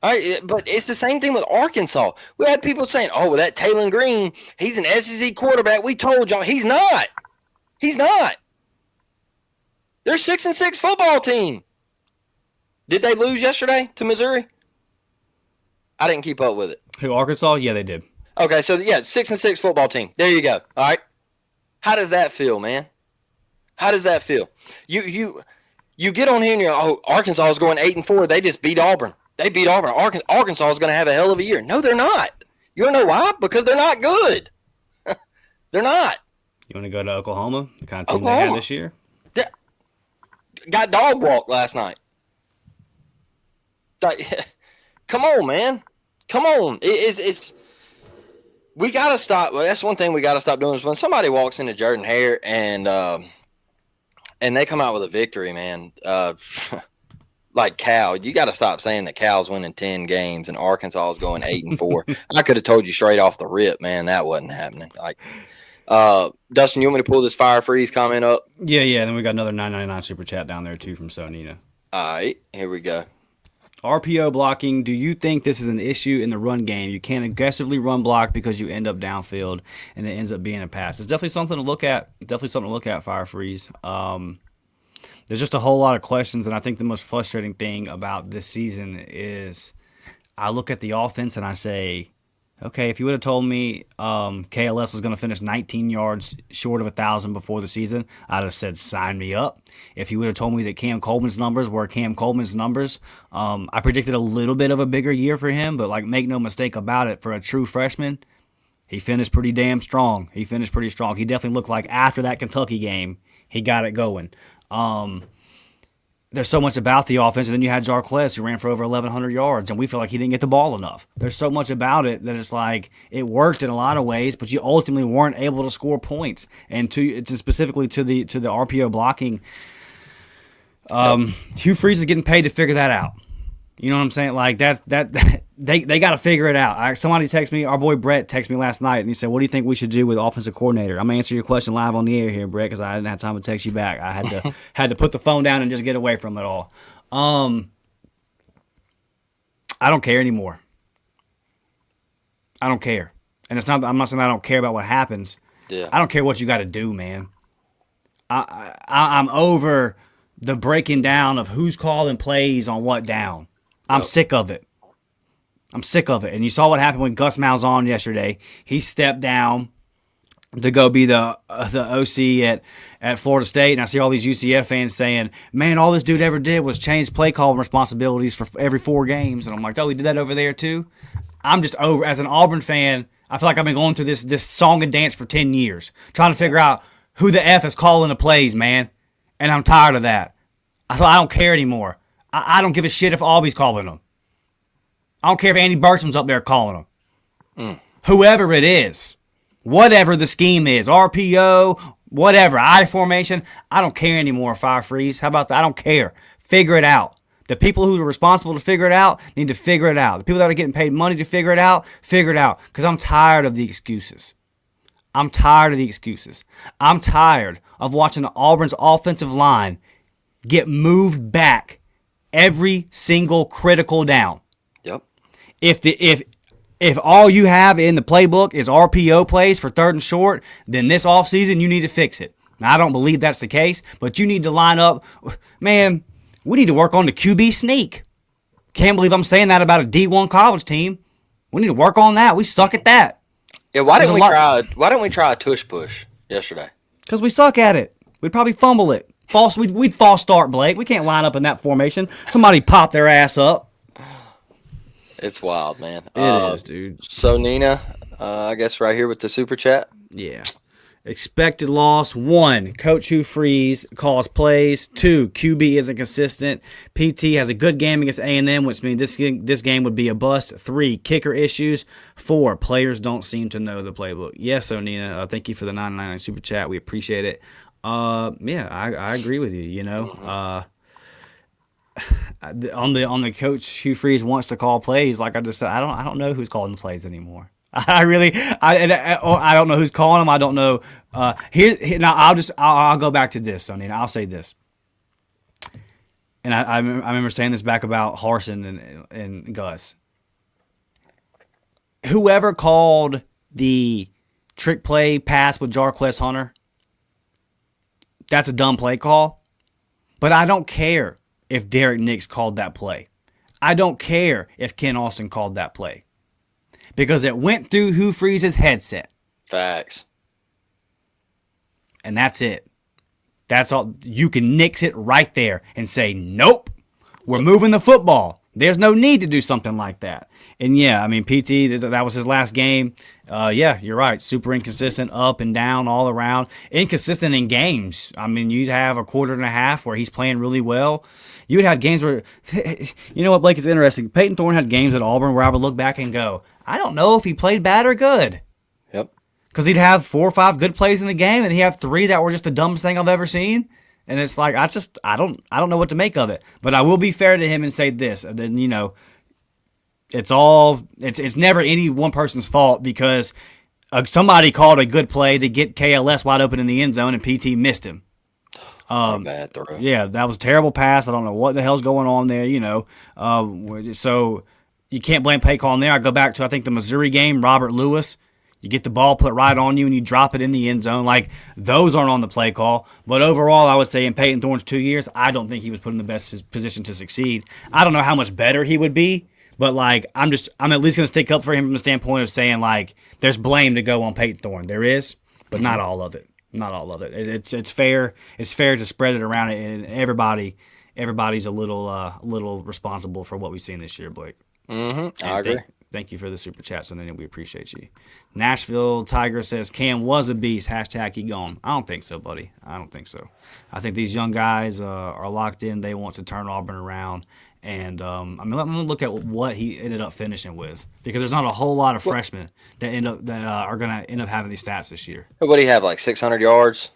But it's the same thing with Arkansas. We had people saying, oh, well, that Taylor Green, he's an SEC quarterback. We told y'all. He's not. He's not. They're 6-6 football team. Did they lose yesterday to Missouri? I didn't keep up with it. Who, Arkansas? Yeah, they did. Okay, so 6-6 football team. There you go. All right. How does that feel, man? How does that feel? You get on here and you're, Arkansas is going 8-4. They just beat Auburn. They beat Auburn. Arkansas is going to have a hell of a year. No, they're not. You want to know why? Because they're not good. They're not. You want to go to Oklahoma? The kind of team they had this year? Got dog walked last night. Come on, man. Come on. It's we got to stop. Well, that's one thing we got to stop doing is when somebody walks into Jordan-Hare and they come out with a victory, man. Like Cal, you got to stop saying that Cal's winning 10 games and Arkansas is going 8-4. I could have told you straight off the rip, man, that wasn't happening. Like, Dustin, you want me to pull this Fire Freeze comment up? Yeah. And then we got another $9.99 super chat down there too from Sonina. All right, here we go. RPO blocking. Do you think this is an issue in the run game? You can't aggressively run block because you end up downfield and it ends up being a pass. It's definitely something to look at. Fire Freeze. There's just a whole lot of questions, and I think the most frustrating thing about this season is I look at the offense and I say, Okay, if you would have told me KLS was going to finish 19 yards short of 1,000 before the season, I'd have said sign me up. If you would have told me that Cam Coleman's numbers were Cam Coleman's numbers, I predicted a little bit of a bigger year for him, but like make no mistake about it, for a true freshman, he finished pretty damn strong. He finished pretty strong. He definitely looked like after that Kentucky game, he got it going. There's so much about the offense, and then you had Jarquez who ran for over 1,100 yards, and we feel like he didn't get the ball enough. There's so much about it that it's like it worked in a lot of ways, but you ultimately weren't able to score points. And to specifically to the RPO blocking, Hugh Freeze is getting paid to figure that out. You know what I'm saying? Like they got to figure it out. Somebody texted me, our boy Brett texted me last night, and he said, "What do you think we should do with offensive coordinator?" I'm gonna answer your question live on the air here, Brett, because I didn't have time to text you back. I had to put the phone down and just get away from it all. I don't care anymore. I don't care, and it's not. I'm not saying I don't care about what happens. Yeah. I don't care what you got to do, man. I'm over the breaking down of who's calling plays on what down. I'm sick of it. I'm sick of it. And you saw what happened when Gus Malzahn yesterday. He stepped down to go be the OC at Florida State. And I see all these UCF fans saying, man, all this dude ever did was change play calling responsibilities for every 4 games. And I'm like, oh, he did that over there too? I'm just over. As an Auburn fan, I feel like I've been going through this song and dance for 10 years, trying to figure out who the F is calling the plays, man. And I'm tired of that. I don't care anymore. I don't give a shit if Aubie's calling them. I don't care if Andy Burcham's up there calling them. Whoever it is, whatever the scheme is, RPO, whatever, I formation, I don't care anymore, Fire Freeze. How about that? I don't care. Figure it out. The people who are responsible to figure it out need to figure it out. The people that are getting paid money to figure it out, because I'm tired of the excuses. I'm tired of the excuses. I'm tired of watching Auburn's offensive line get moved back every single critical down. Yep. If all you have in the playbook is RPO plays for 3rd and short, then this offseason you need to fix it. Now, I don't believe that's the case, but you need to line up. Man, we need to work on the QB sneak. Can't believe I'm saying that about a D1 college team. We need to work on that. We suck at that. Yeah, why didn't we try a tush push yesterday? Because we suck at it. We'd probably fumble it. We'd false start, Blake. We can't line up in that formation. Somebody pop their ass up. It's wild, man. It is, dude. So, Nina, I guess right here with the super chat. Yeah. Expected loss. 1, Coach Hugh Freeze calls plays. 2, QB isn't consistent. PT has a good game against A&M, which means this game would be a bust. 3, kicker issues. 4, players don't seem to know the playbook. Yes, so Nina, thank you for the $9.99 super chat. We appreciate it. Yeah, I agree with you. You know, on the Coach Hugh Freeze wants to call plays. Like I just said, I don't know who's calling the plays anymore. I don't know who's calling them. I don't know. Here now I'll go back to this. So Nina, I'll say this. And I remember saying this back about Harsin and Gus. Whoever called the trick play pass with Jarquez Hunter, that's a dumb play call. But I don't care if Derek Nix called that play. I don't care if Ken Austin called that play. Because it went through Hugh Freeze's headset. Facts. And that's it. That's all. You can nix it right there and say, nope, we're moving the football. There's no need to do something like that. And yeah, I mean, PT, that was his last game. Yeah, you're right. Super inconsistent, up and down, all around. Inconsistent in games. I mean, you'd have a quarter and a half where he's playing really well. You would have games where, you know what, Blake, is interesting. Peyton Thorne had games at Auburn where I would look back and go, I don't know if he played bad or good. Yep. Because he'd have 4 or 5 good plays in the game, and he'd have 3 that were just the dumbest thing I've ever seen. And it's like, I don't know what to make of it. But I will be fair to him and say this. Then, you know, it's never any one person's fault because somebody called a good play to get KLS wide open in the end zone and PT missed him. Bad throw. Yeah, that was a terrible pass. I don't know what the hell's going on there, you know. So you can't blame play calling there. I go back to, I think, the Missouri game, Robert Lewis. You get the ball put right on you and you drop it in the end zone. Like, those aren't on the play call. But overall, I would say in Peyton Thorne's 2 years, I don't think he was put in the best position to succeed. I don't know how much better he would be, But like, I'm at least going to stick up for him from the standpoint of saying like, there's blame to go on Peyton Thorne. There is, but not all of it. Not all of it. It's fair. It's fair to spread it around, and everybody's a little responsible for what we've seen this year, Blake. Mm-hmm. I agree. Thank you for the super chat, so then we appreciate you. Nashville Tiger says Cam was a beast. Hashtag he gone. I don't think so, buddy. I don't think so. I think these young guys are locked in. They want to turn Auburn around. And let me look at what he ended up finishing with, because there's not a whole lot of freshmen that are going to end up having these stats this year. What do you have, like 600 yards?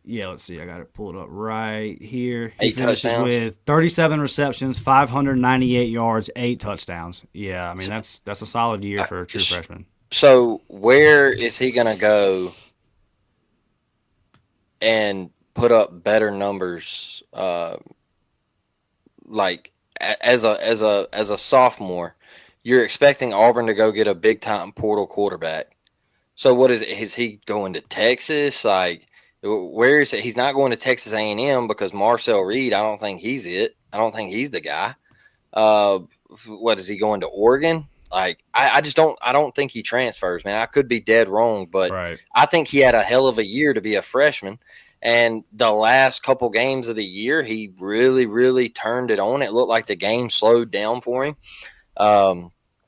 Yeah, let's see. I got it pulled up right here. He finishes touchdowns with 37 receptions, 598 yards, 8 touchdowns. Yeah, I mean that's a solid year for a true freshman. So where is he going to go and put up better numbers? Like as a sophomore, you're expecting Auburn to go get a big time portal quarterback. So what is it? Is he going to Texas? Like, where is it? He's not going to Texas A&M because Marcel Reed, I don't think he's it. I don't think he's the guy. What is he going to Oregon? Like, I don't think he transfers, man. I could be dead wrong, but right. I think he had a hell of a year to be a freshman. And the last couple games of the year, he really, really turned it on. It looked like the game slowed down for him.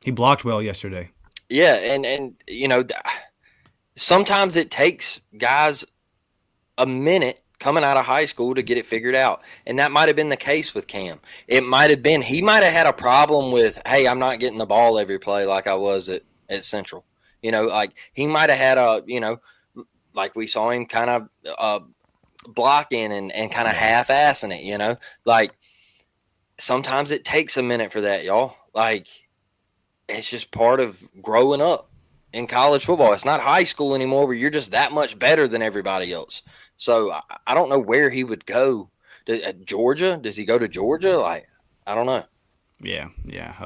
He blocked well yesterday. Yeah, and you know, sometimes it takes guys a minute coming out of high school to get it figured out. And that might have been the case with Cam. It might have been, he might have had a problem with, hey, I'm not getting the ball every play like I was at Central. You know, like he might have had like we saw him kind of blocking and kind of half-assing it, you know. Like sometimes it takes a minute for that, y'all. Like it's just part of growing up in college football. It's not high school anymore where you're just that much better than everybody else. So I don't know where he would go. Georgia? Does he go to Georgia? Like, I don't know. Yeah.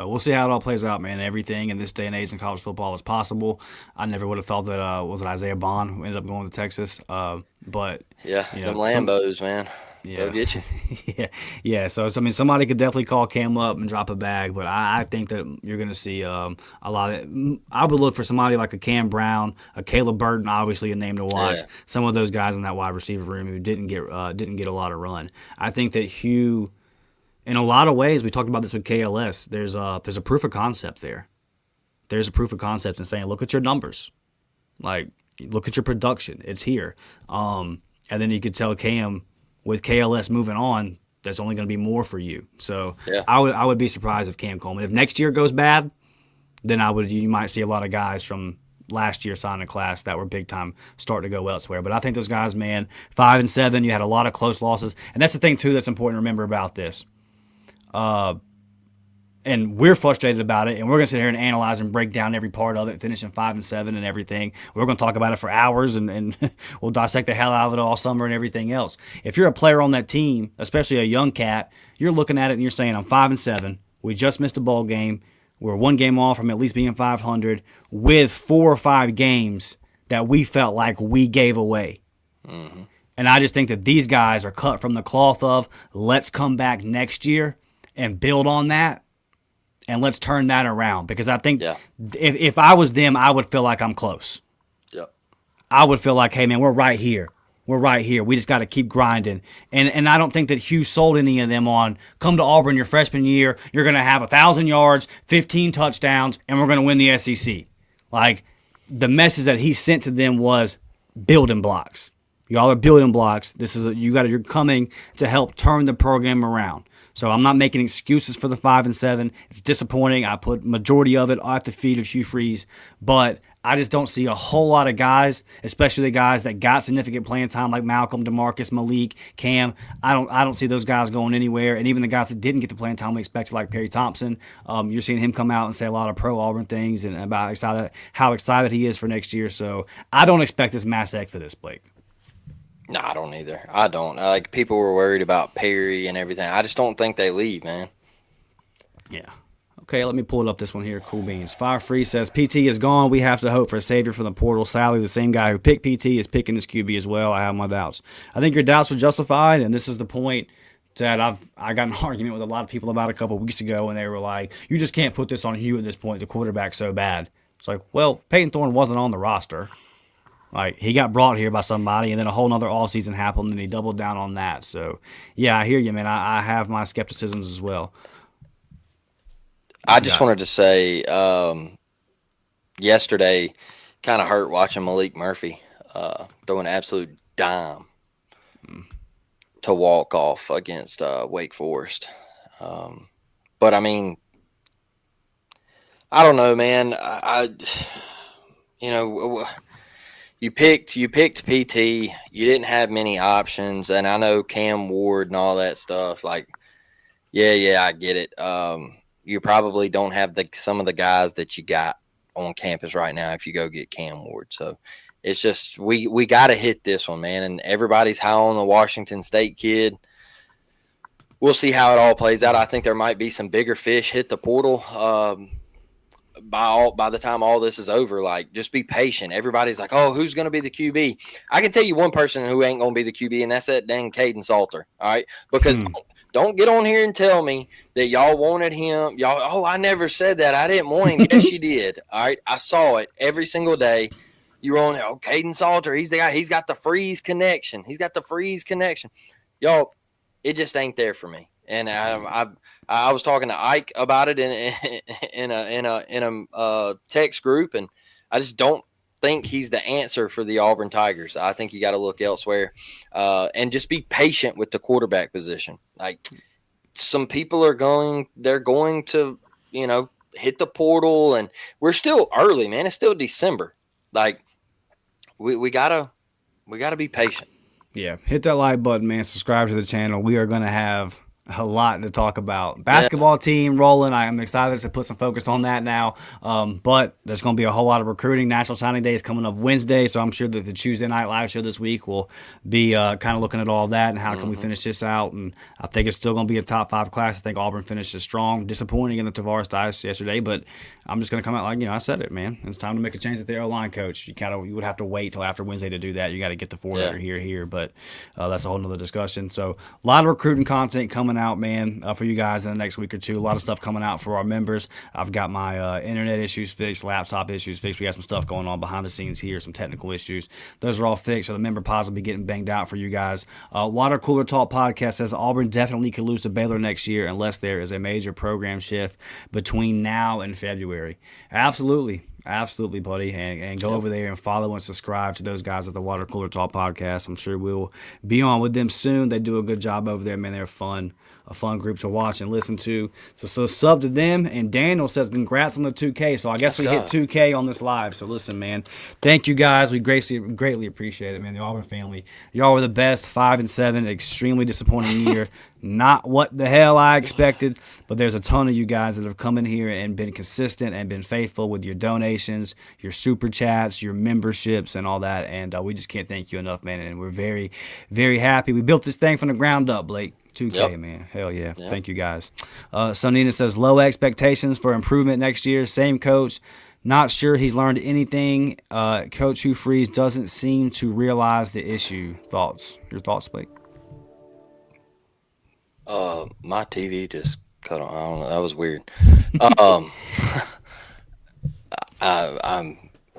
We'll see how it all plays out, man. Everything in this day and age in college football is possible. I never would have thought that was it Isaiah Bond who ended up going to Texas. But yeah, you know, them Lambos, man. Yeah. They'll get you. yeah. So I mean, somebody could definitely call Cam up and drop a bag, but I think that you're going to see a lot of. I would look for somebody like a Cam Brown, a Caleb Burton, obviously a name to watch. Yeah. Some of those guys in that wide receiver room who didn't get a lot of run. I think that Hugh, in a lot of ways, we talked about this with KLS. There's a proof of concept there. There's a proof of concept in saying, look at your numbers, like look at your production. It's here, and then you could tell Cam, with KLS moving on, that's only going to be more for you. So yeah. I would be surprised if Cam Coleman, if next year goes bad, then you might see a lot of guys from last year signing a class that were big time start to go elsewhere. But I think those guys, man, 5-7, you had a lot of close losses, and that's the thing too that's important to remember about this. And we're frustrated about it, and we're going to sit here and analyze and break down every part of it, finishing 5-7 and everything. We're going to talk about it for hours, and we'll dissect the hell out of it all summer and everything else. If you're a player on that team, especially a young cat, you're looking at it and you're saying, I'm 5-7. We just missed a bowl game. We're one game off from at least being 500 with 4 or 5 games that we felt like we gave away. Mm-hmm. And I just think that these guys are cut from the cloth of, let's come back next year and build on that. And let's turn that around, because I think if I was them, I would feel like I'm close. Yeah, I would feel like, hey, man, we're right here. We're right here. We just got to keep grinding. And I don't think that Hugh sold any of them on, come to Auburn your freshman year, you're going to have 1,000 yards, 15 touchdowns, and we're going to win the SEC. Like, the message that he sent to them was building blocks. Y'all are building blocks. You're coming to help turn the program around. So I'm not making excuses for the 5-7. It's disappointing. I put majority of it at the feet of Hugh Freeze, but I just don't see a whole lot of guys, especially the guys that got significant playing time like Malcolm, DeMarcus, Malik, Cam. I don't see those guys going anywhere, and even the guys that didn't get the playing time we expected, like Perry Thompson. You're seeing him come out and say a lot of pro Auburn things and about how excited he is for next year. So I don't expect this mass exodus, Blake. No, I don't either. I don't. Like, people were worried about Perry and everything. I just don't think they leave, man. Yeah. Okay, let me pull up this one here. Cool Beans. Fire Free says, PT is gone. We have to hope for a savior from the portal. Sally, the same guy who picked PT, is picking this QB as well. I have my doubts. I think your doubts are justified, and this is the point Ted, I got an argument with a lot of people about a couple of weeks ago, and they were like, "You just can't put this on Hugh at this point. The quarterback's so bad." It's like, well, Peyton Thorne wasn't on the roster. Like he got brought here by somebody, and then a whole nother offseason happened, and he doubled down on that. So, yeah, I hear you, man. I have my skepticisms as well. I just wanted to say, yesterday kind of hurt watching Malik Murphy throw an absolute dime to walk off against Wake Forest. But I mean, I don't know, man. You know, you picked PT. You didn't have many options, and I know Cam Ward and all that stuff. Like, yeah, I get it. You probably don't have some of the guys that you got on campus right now if you go get Cam Ward. So it's just we got to hit this one, man. And everybody's high on the Washington State kid. We'll see how it all plays out. I think there might be some bigger fish hit the portal by the time all this is over. Like, just be patient. Everybody's like, oh, who's going to be the QB? I can tell you one person who ain't going to be the QB, and that's that dang Caden Salter. All right, because don't get on here and tell me that y'all wanted him. Y'all, oh, I never said that. I didn't want him. Yes, you did. All right, I saw it every single day. You were on there. Oh, Caden Salter. He's the guy. He's got the freeze connection. Y'all, it just ain't there for me. And I was talking to Ike about it in a text group, and I just don't think he's the answer for the Auburn Tigers. I think you got to look elsewhere, and just be patient with the quarterback position. Like, some people they're going to, hit the portal, and we're still early, man. It's still December. Like, we gotta be patient. Yeah, hit that like button, man. Subscribe to the channel. We are going to have a lot to talk about. Basketball team rolling. I am excited to put some focus on that now. But there's going to be a whole lot of recruiting. National Signing Day is coming up Wednesday, so I'm sure that the Tuesday Night Live show this week will be kind of looking at all that and how can we finish this out. And I think it's still going to be a top 5 class. I think Auburn finishes strong. Disappointing in the Tavares Dice yesterday, but I'm just going to come out like, I said it, man. It's time to make a change at the O-line coach. You would have to wait till after Wednesday to do that. You got to get the 4 that are here. But that's a whole nother discussion. So a lot of recruiting content coming out, man, for you guys in the next week or two. A lot of stuff coming out for our members. I've got my internet issues fixed, laptop issues fixed. We got some stuff going on behind the scenes here, some technical issues. Those are all fixed, so the member pods will be getting banged out for you guys. Water Cooler Talk podcast says Auburn definitely could lose to Baylor next year unless there is a major program shift between now and February. Absolutely, buddy. And go over there and follow and subscribe to those guys at the Water Cooler Talk podcast. I'm sure we'll be on with them soon. They do a good job over there, man. They're a fun group to watch and listen to. So sub to them. And Daniel says congrats on the 2K. So I guess we hit 2K on this live. So listen, man, thank you guys. We greatly appreciate it, man. The Auburn family, y'all were the best. 5-7, extremely disappointing year. Not what the hell I expected, but there's a ton of you guys that have come in here and been consistent and been faithful with your donations, your super chats, your memberships, and all that. And we just can't thank you enough, man. And we're very, very happy. We built this thing from the ground up, Blake. 2K, man. Hell yeah. Yep. Thank you, guys. Sonina says, low expectations for improvement next year. Same coach. Not sure he's learned anything. Coach Hugh Freeze doesn't seem to realize the issue. Your thoughts, Blake? My TV just cut on. I don't know. That was weird. I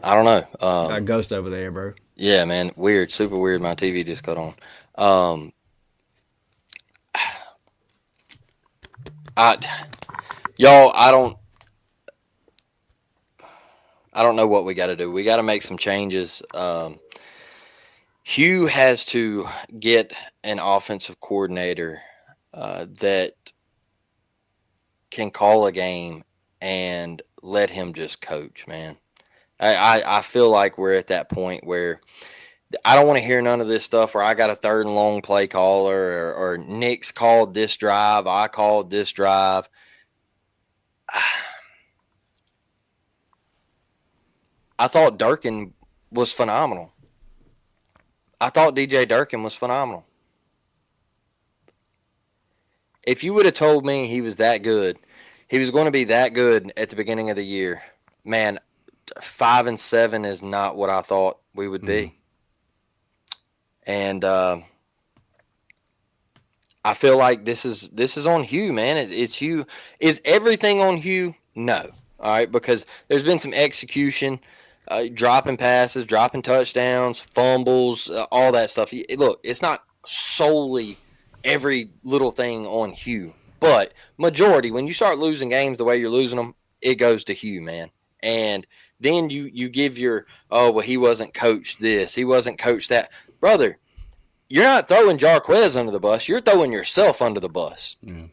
don't know. Got a ghost over there, bro. Yeah, man. Weird. Super weird. My TV just cut on. Y'all, I don't know what we got to do. We got to make some changes. Hugh has to get an offensive coordinator that can call a game and let him just coach, man. I feel like we're at that point where I don't want to hear none of this stuff where I got a 3rd and long play caller or Nick's called this drive, I called this drive. I thought Durkin was phenomenal. I thought DJ Durkin was phenomenal. If you would have told me he was that good, he was going to be that good at the beginning of the year, man, 5-7 is not what I thought we would be. And I feel like this is on Hugh, man. It's Hugh. Is everything on Hugh? No. All right, because there's been some execution, dropping passes, dropping touchdowns, fumbles, all that stuff. Look, it's not solely every little thing on Hugh, but majority, when you start losing games the way you're losing them, it goes to Hugh, man. And then you give your, oh well, he wasn't coached this, he wasn't coached that, brother. You're not throwing Jarquez under the bus. You're throwing yourself under the bus. Yeah.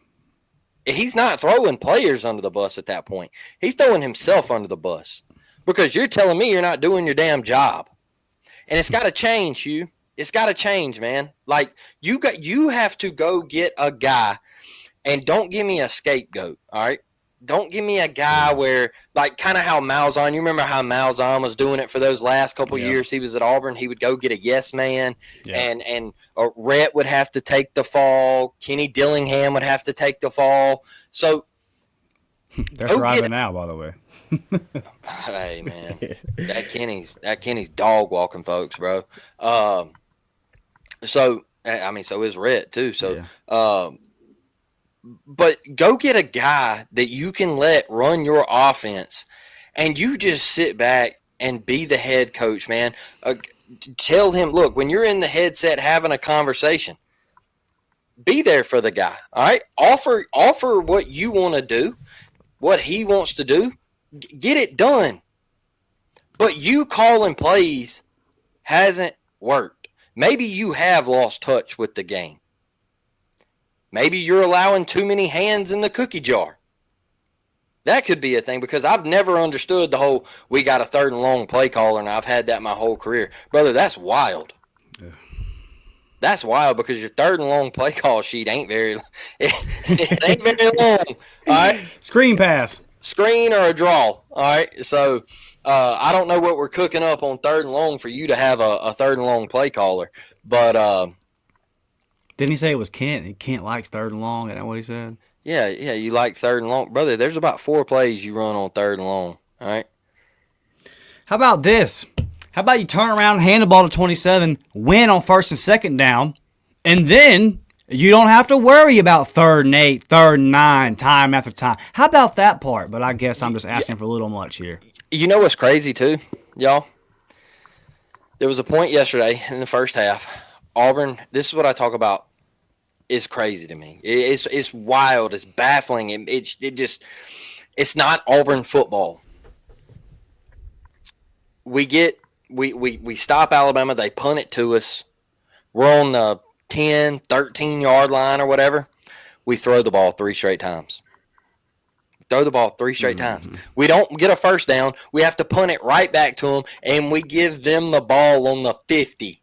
He's not throwing players under the bus at that point. He's throwing himself under the bus because you're telling me you're not doing your damn job. And it's got to change, Hugh. It's got to change, man. Like you have to go get a guy, and don't give me a scapegoat, all right? Don't give me a guy where, like, kind of how Malzahn. You remember how Malzahn was doing it for those last couple years he was at Auburn? He would go get a yes man, and Rhett would have to take the fall. Kenny Dillingham would have to take the fall. So they're thriving now, by the way. Hey, man, that Kenny's dog walking, folks, bro. So I mean, so is Rhett too. So but go get a guy that you can let run your offense, and you just sit back and be the head coach, man. Tell him, look, when you're in the headset having a conversation, be there for the guy, all right? Offer what you want to do, what he wants to do. Get it done. But you calling plays hasn't worked. Maybe you have lost touch with the game. Maybe you're allowing too many hands in the cookie jar. That could be a thing, because I've never understood the whole we got a third and long play caller, and I've had that my whole career. Brother, that's wild. Yeah. That's wild, because your third and long play call sheet ain't very it ain't very long. All right? Screen pass. Screen or a draw. All right? So I don't know what we're cooking up on third and long for you to have a third and long play caller. But didn't he say it was Kent? Kent likes third and long. Isn't that what he said? Yeah, you like third and long. Brother, there's about 4 plays you run on third and long. All right? How about this? How about you turn around, hand the ball to 27, win on first and second down, and then you don't have to worry about 3rd and 8, 3rd and 9, time after time. How about that part? But I guess I'm just asking for a little much here. You know what's crazy, too, y'all? There was a point yesterday in the first half. Auburn, this is what I talk about. It's crazy to me. It's wild. It's baffling. It's not Auburn football. We stop Alabama. They punt it to us. We're on the 10, 13-yard line or whatever. We throw the ball 3 straight times. Throw the ball 3 straight times. We don't get a first down. We have to punt it right back to them, and we give them the ball on the 50.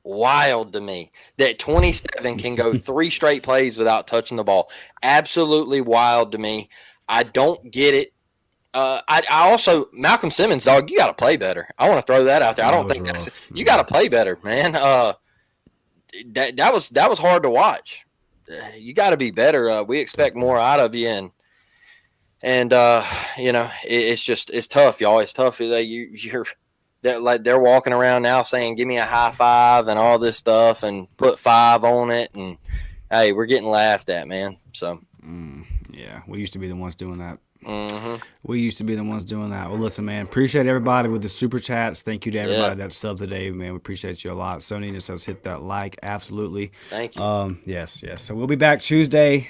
Wild to me that 27 can go 3 straight plays without touching the ball. Absolutely wild to me. I don't get it. I also, Malcolm Simmons, dog, you got to play better. I want to throw that out there. I don't think that's – you got to play better, man. That was hard to watch. You got to be better. We expect more out of you, and you know, it's tough, y'all. It's tough. They're walking around now saying, "Give me a high five" and all this stuff, and put 5 on it, and hey, we're getting laughed at, man. So yeah, we used to be the ones doing that. Mm-hmm. We used to be the ones doing that. Well, listen, man, appreciate everybody with the super chats. Thank you to everybody that subbed today, man. We appreciate you a lot. Sonina says hit that like. Absolutely. Thank you. Yes. So we'll be back Tuesday,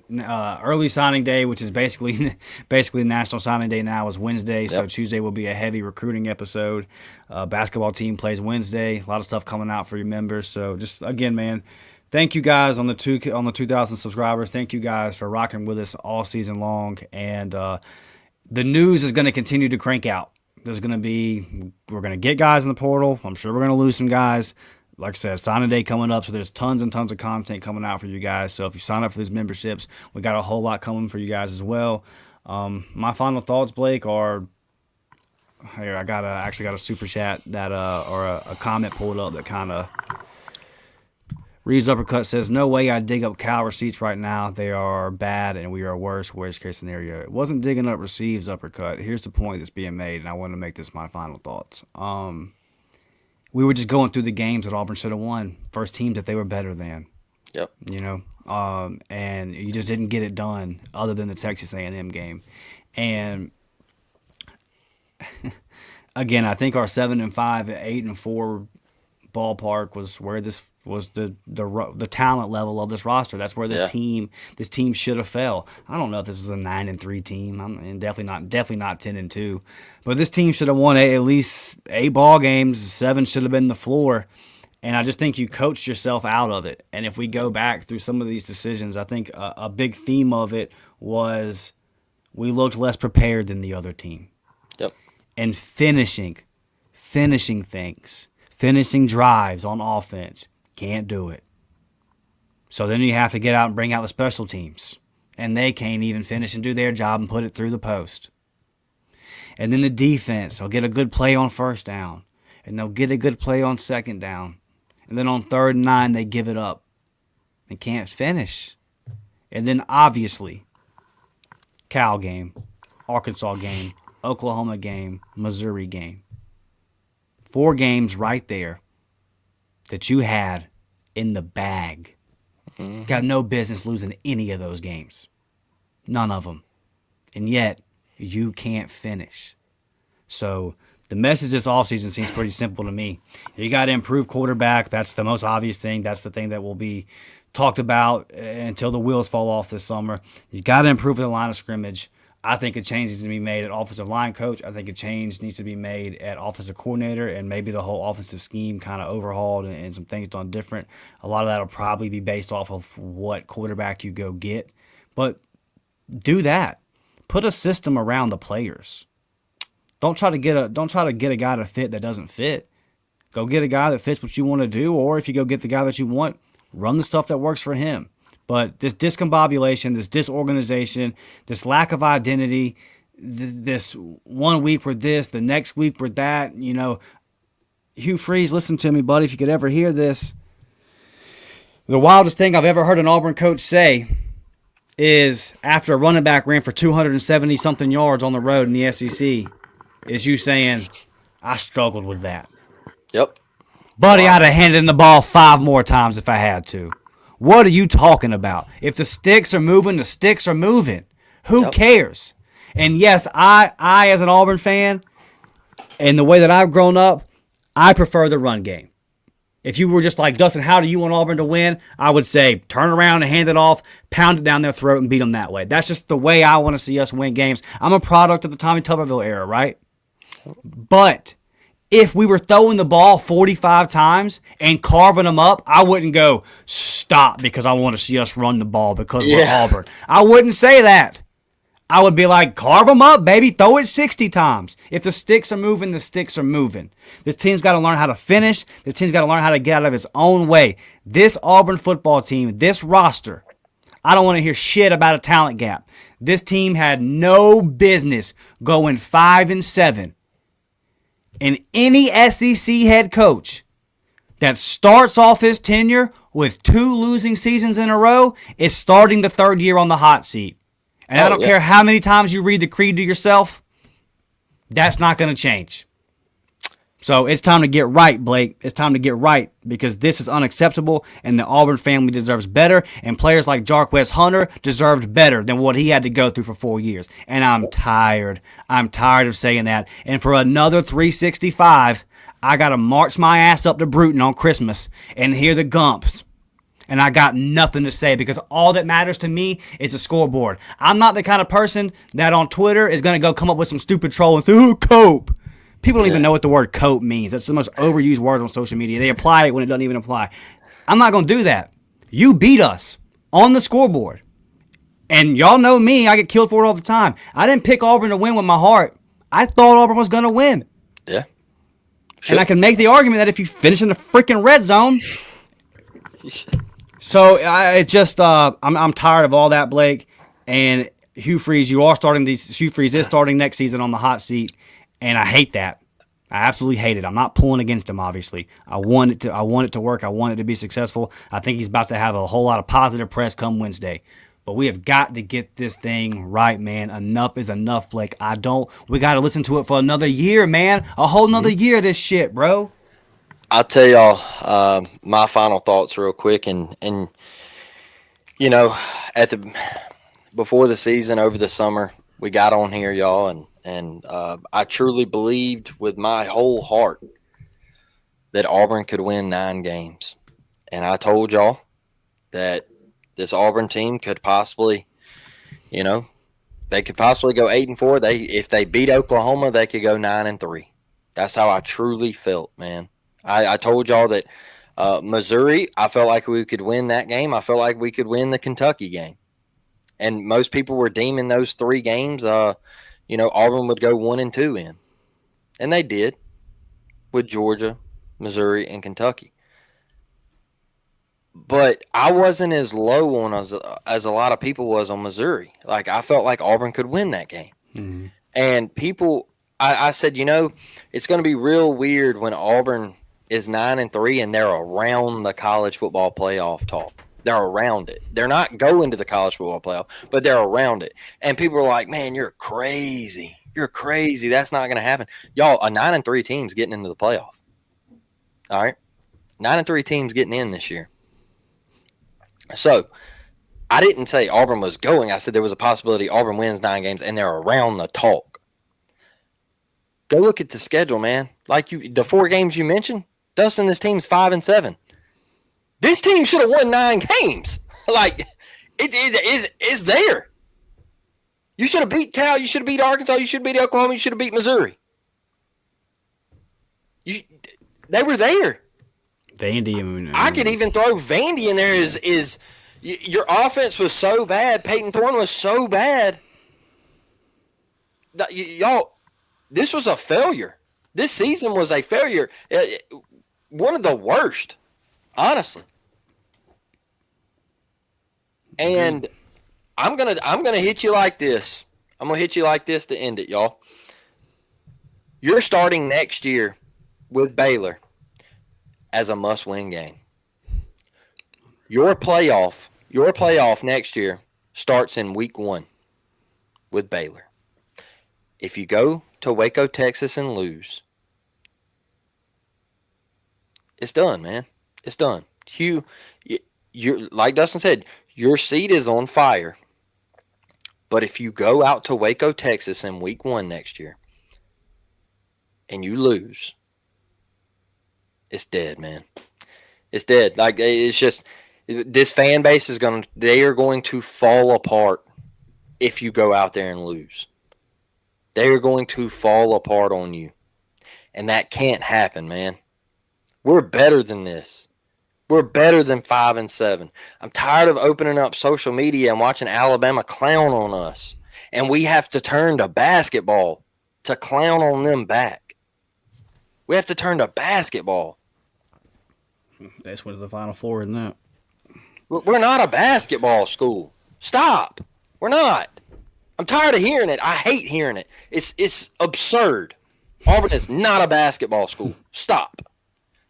early signing day, which is basically National Signing Day now is Wednesday. Yep. So Tuesday will be a heavy recruiting episode. Basketball team plays Wednesday. A lot of stuff coming out for your members. So just again, man, thank you guys on the 2,000 subscribers. Thank you guys for rocking with us all season long. And the news is going to continue to crank out. We're going to get guys in the portal. I'm sure we're going to lose some guys. Like I said, signing day coming up, so there's tons and tons of content coming out for you guys. So if you sign up for these memberships, we got a whole lot coming for you guys as well. My final thoughts, Blake, are here. I actually got a super chat that or a comment pulled up that kind of reads Uppercut says, "No way I dig up Cal receipts right now. They are bad and we are worse case scenario." It wasn't digging up receives Uppercut. Here's the point that's being made, and I want to make this my final thoughts. We were just going through the games that Auburn should have won. First teams that they were better than. Yep. And you just didn't get it done other than the Texas A&M game. And again, I think our 7-5, 8-4 ballpark was where this was the talent level of this roster. That's where this team should have fell. I don't know if this was a 9-3 team. And definitely not 10-2. But this team should have won at least 8 ball games. 7 should have been the floor. And I just think you coached yourself out of it. And if we go back through some of these decisions, I think a big theme of it was we looked less prepared than the other team. Yep. And finishing things, finishing drives on offense, can't do it. So then you have to get out and bring out the special teams. And they can't even finish and do their job and put it through the post. And then the defense will get a good play on first down. And they'll get a good play on second down. And then on 3rd and 9, they give it up. They can't finish. And then obviously, Cal game, Arkansas game, Oklahoma game, Missouri game. 4 games right there that you had in the bag. Mm-hmm. Got no business losing any of those games. None of them. And yet, you can't finish. So the message this offseason seems pretty simple to me. You got to improve quarterback. That's the most obvious thing. That's the thing that will be talked about until the wheels fall off this summer. You got to improve the line of scrimmage. I think a change needs to be made at offensive line coach. I think a change needs to be made at offensive coordinator, and maybe the whole offensive scheme kind of overhauled and some things done different. A lot of that will probably be based off of what quarterback you go get. But do that. Put a system around the players. Don't try to get a guy to fit that doesn't fit. Go get a guy that fits what you want to do, or if you go get the guy that you want, run the stuff that works for him. But this discombobulation, this disorganization, this lack of identity, this 1 week we're this, the next week we're that, Hugh Freeze, listen to me, buddy, if you could ever hear this. The wildest thing I've ever heard an Auburn coach say is after a running back ran for 270-something yards on the road in the SEC, is you saying, I struggled with that. Yep. Buddy, I'd have handed him the ball 5 more times if I had to. What are you talking about? If the sticks are moving, the sticks are moving. Who cares? And yes, I as an Auburn fan, and the way that I've grown up, I prefer the run game. If you were just like, Dustin, how do you want Auburn to win? I would say turn around and hand it off, pound it down their throat, and beat them that way. That's just the way I want to see us win games. I'm a product of the Tommy Tuberville era, right? But if we were throwing the ball 45 times and carving them up, I wouldn't go, stop, because I want to see us run the ball because we're Auburn. I wouldn't say that. I would be like, carve them up, baby. Throw it 60 times. If the sticks are moving, the sticks are moving. This team's got to learn how to finish. This team's got to learn how to get out of its own way. This Auburn football team, this roster, I don't want to hear shit about a talent gap. This team had no business going 5-7. And any SEC head coach that starts off his tenure with 2 losing seasons in a row is starting the 3rd year on the hot seat. And I don't care how many times you read the creed to yourself, that's not going to change. So it's time to get right, Blake. It's time to get right because this is unacceptable and the Auburn family deserves better. And players like Jarquez Hunter deserved better than what he had to go through for 4 years. And I'm tired. I'm tired of saying that. And for another 365, I got to march my ass up to Bruton on Christmas and hear the Gumps. And I got nothing to say because all that matters to me is the scoreboard. I'm not the kind of person that on Twitter is going to go come up with some stupid troll and say, "Ooh, cope." People don't even know what the word cope means. That's the most overused word on social media. They apply it when it doesn't even apply. I'm not going to do that. You beat us on the scoreboard. And y'all know me. I get killed for it all the time. I didn't pick Auburn to win with my heart. I thought Auburn was going to win. Yeah. Sure. And I can make the argument that if you finish in the freaking red zone. So I'm tired of all that, Blake. And Hugh Freeze, Hugh Freeze is starting next season on the hot seat. And I hate that. I absolutely hate it. I'm not pulling against him, obviously. I want it to work. I want it to be successful. I think he's about to have a whole lot of positive press come Wednesday. But we have got to get this thing right, man. Enough is enough, Blake. We got to listen to it for another year, man. A whole nother year of this shit, bro. I'll tell y'all my final thoughts real quick. And You know, at the before the season, over the summer, we got on here, y'all, and I truly believed with my whole heart that Auburn could win 9 games. And I told y'all that this Auburn team could possibly, they could possibly go 8-4. If they beat Oklahoma, they could go 9-3. That's how I truly felt, man. I told y'all that Missouri, I felt like we could win that game. I felt like we could win the Kentucky game. And most people were deeming those 3 games, Auburn would go 1-2 in. And they did with Georgia, Missouri, and Kentucky. But I wasn't as low on as a lot of people was on Missouri. Like, I felt like Auburn could win that game. Mm-hmm. And people, I said, it's going to be real weird when Auburn is 9-3 and they're around the college football playoff talk. They're around it. They're not going to the college football playoff, but they're around it. And people are like, man, you're crazy. You're crazy. That's not going to happen. Y'all, a 9-3 team's getting into the playoff. All right? 9-3 team's getting in this year. So, I didn't say Auburn was going. I said there was a possibility Auburn wins 9 games, and they're around the talk. Go look at the schedule, man. The 4 games you mentioned, Dustin, this team's 5-7. This team should have won 9 games. It's there. You should have beat Cal. You should have beat Arkansas. You should have beat Oklahoma. You should have beat Missouri. They were there. Vandy. I could even throw Vandy in there. Is your offense was so bad. Peyton Thorne was so bad. Y'all, this was a failure. This season was a failure. One of the worst, honestly. And I'm gonna hit you like this. I'm gonna hit you like this to end it, y'all. You're starting next year with Baylor as a must-win game. Your playoff next year starts in week 1 with Baylor. If you go to Waco, Texas and lose, it's done, man. It's done. You're like Dustin said, your seat is on fire. But if you go out to Waco, Texas in week 1 next year and you lose, it's dead, man. It's dead. It's just, this fan base they are going to fall apart if you go out there and lose. They are going to fall apart on you. And that can't happen, man. We're better than this. We're better than 5-7. I'm tired of opening up social media and watching Alabama clown on us. And we have to turn to basketball to clown on them back. We have to turn to basketball. They just went to the Final Four in that. We're not a basketball school. Stop. We're not. I'm tired of hearing it. I hate hearing it. It's absurd. Auburn is not a basketball school. Stop.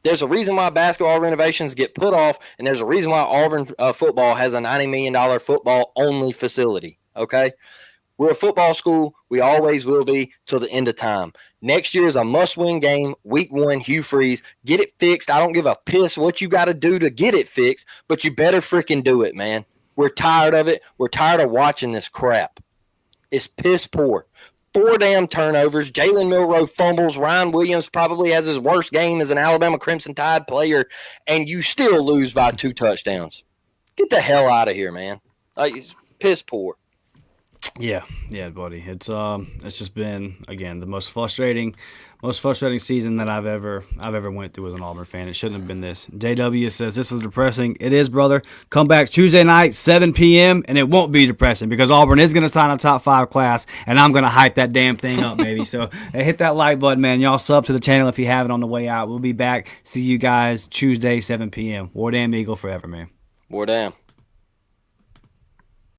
There's a reason why basketball renovations get put off, and there's a reason why Auburn football has a $90 million football-only facility, okay? We're a football school. We always will be till the end of time. Next year is a must-win game, week 1, Hugh Freeze. Get it fixed. I don't give a piss what you got to do to get it fixed, but you better freaking do it, man. We're tired of it. We're tired of watching this crap. It's piss poor. 4 damn turnovers. Jalen Milroe fumbles. Ryan Williams probably has his worst game as an Alabama Crimson Tide player, and you still lose by 2 touchdowns. Get the hell out of here, man. It's piss poor. Yeah, buddy. It's just been, again, the most frustrating season that I've ever went through as an Auburn fan. It shouldn't have been this. JW says this is depressing. It is, brother. Come back Tuesday night, 7 p.m. and it won't be depressing because Auburn is going to sign a top 5 class, and I'm going to hype that damn thing up, baby. So hit that like button, man. Y'all sub to the channel if you haven't on the way out. We'll be back. See you guys Tuesday, 7 p.m. War Damn Eagle forever, man. War Damn.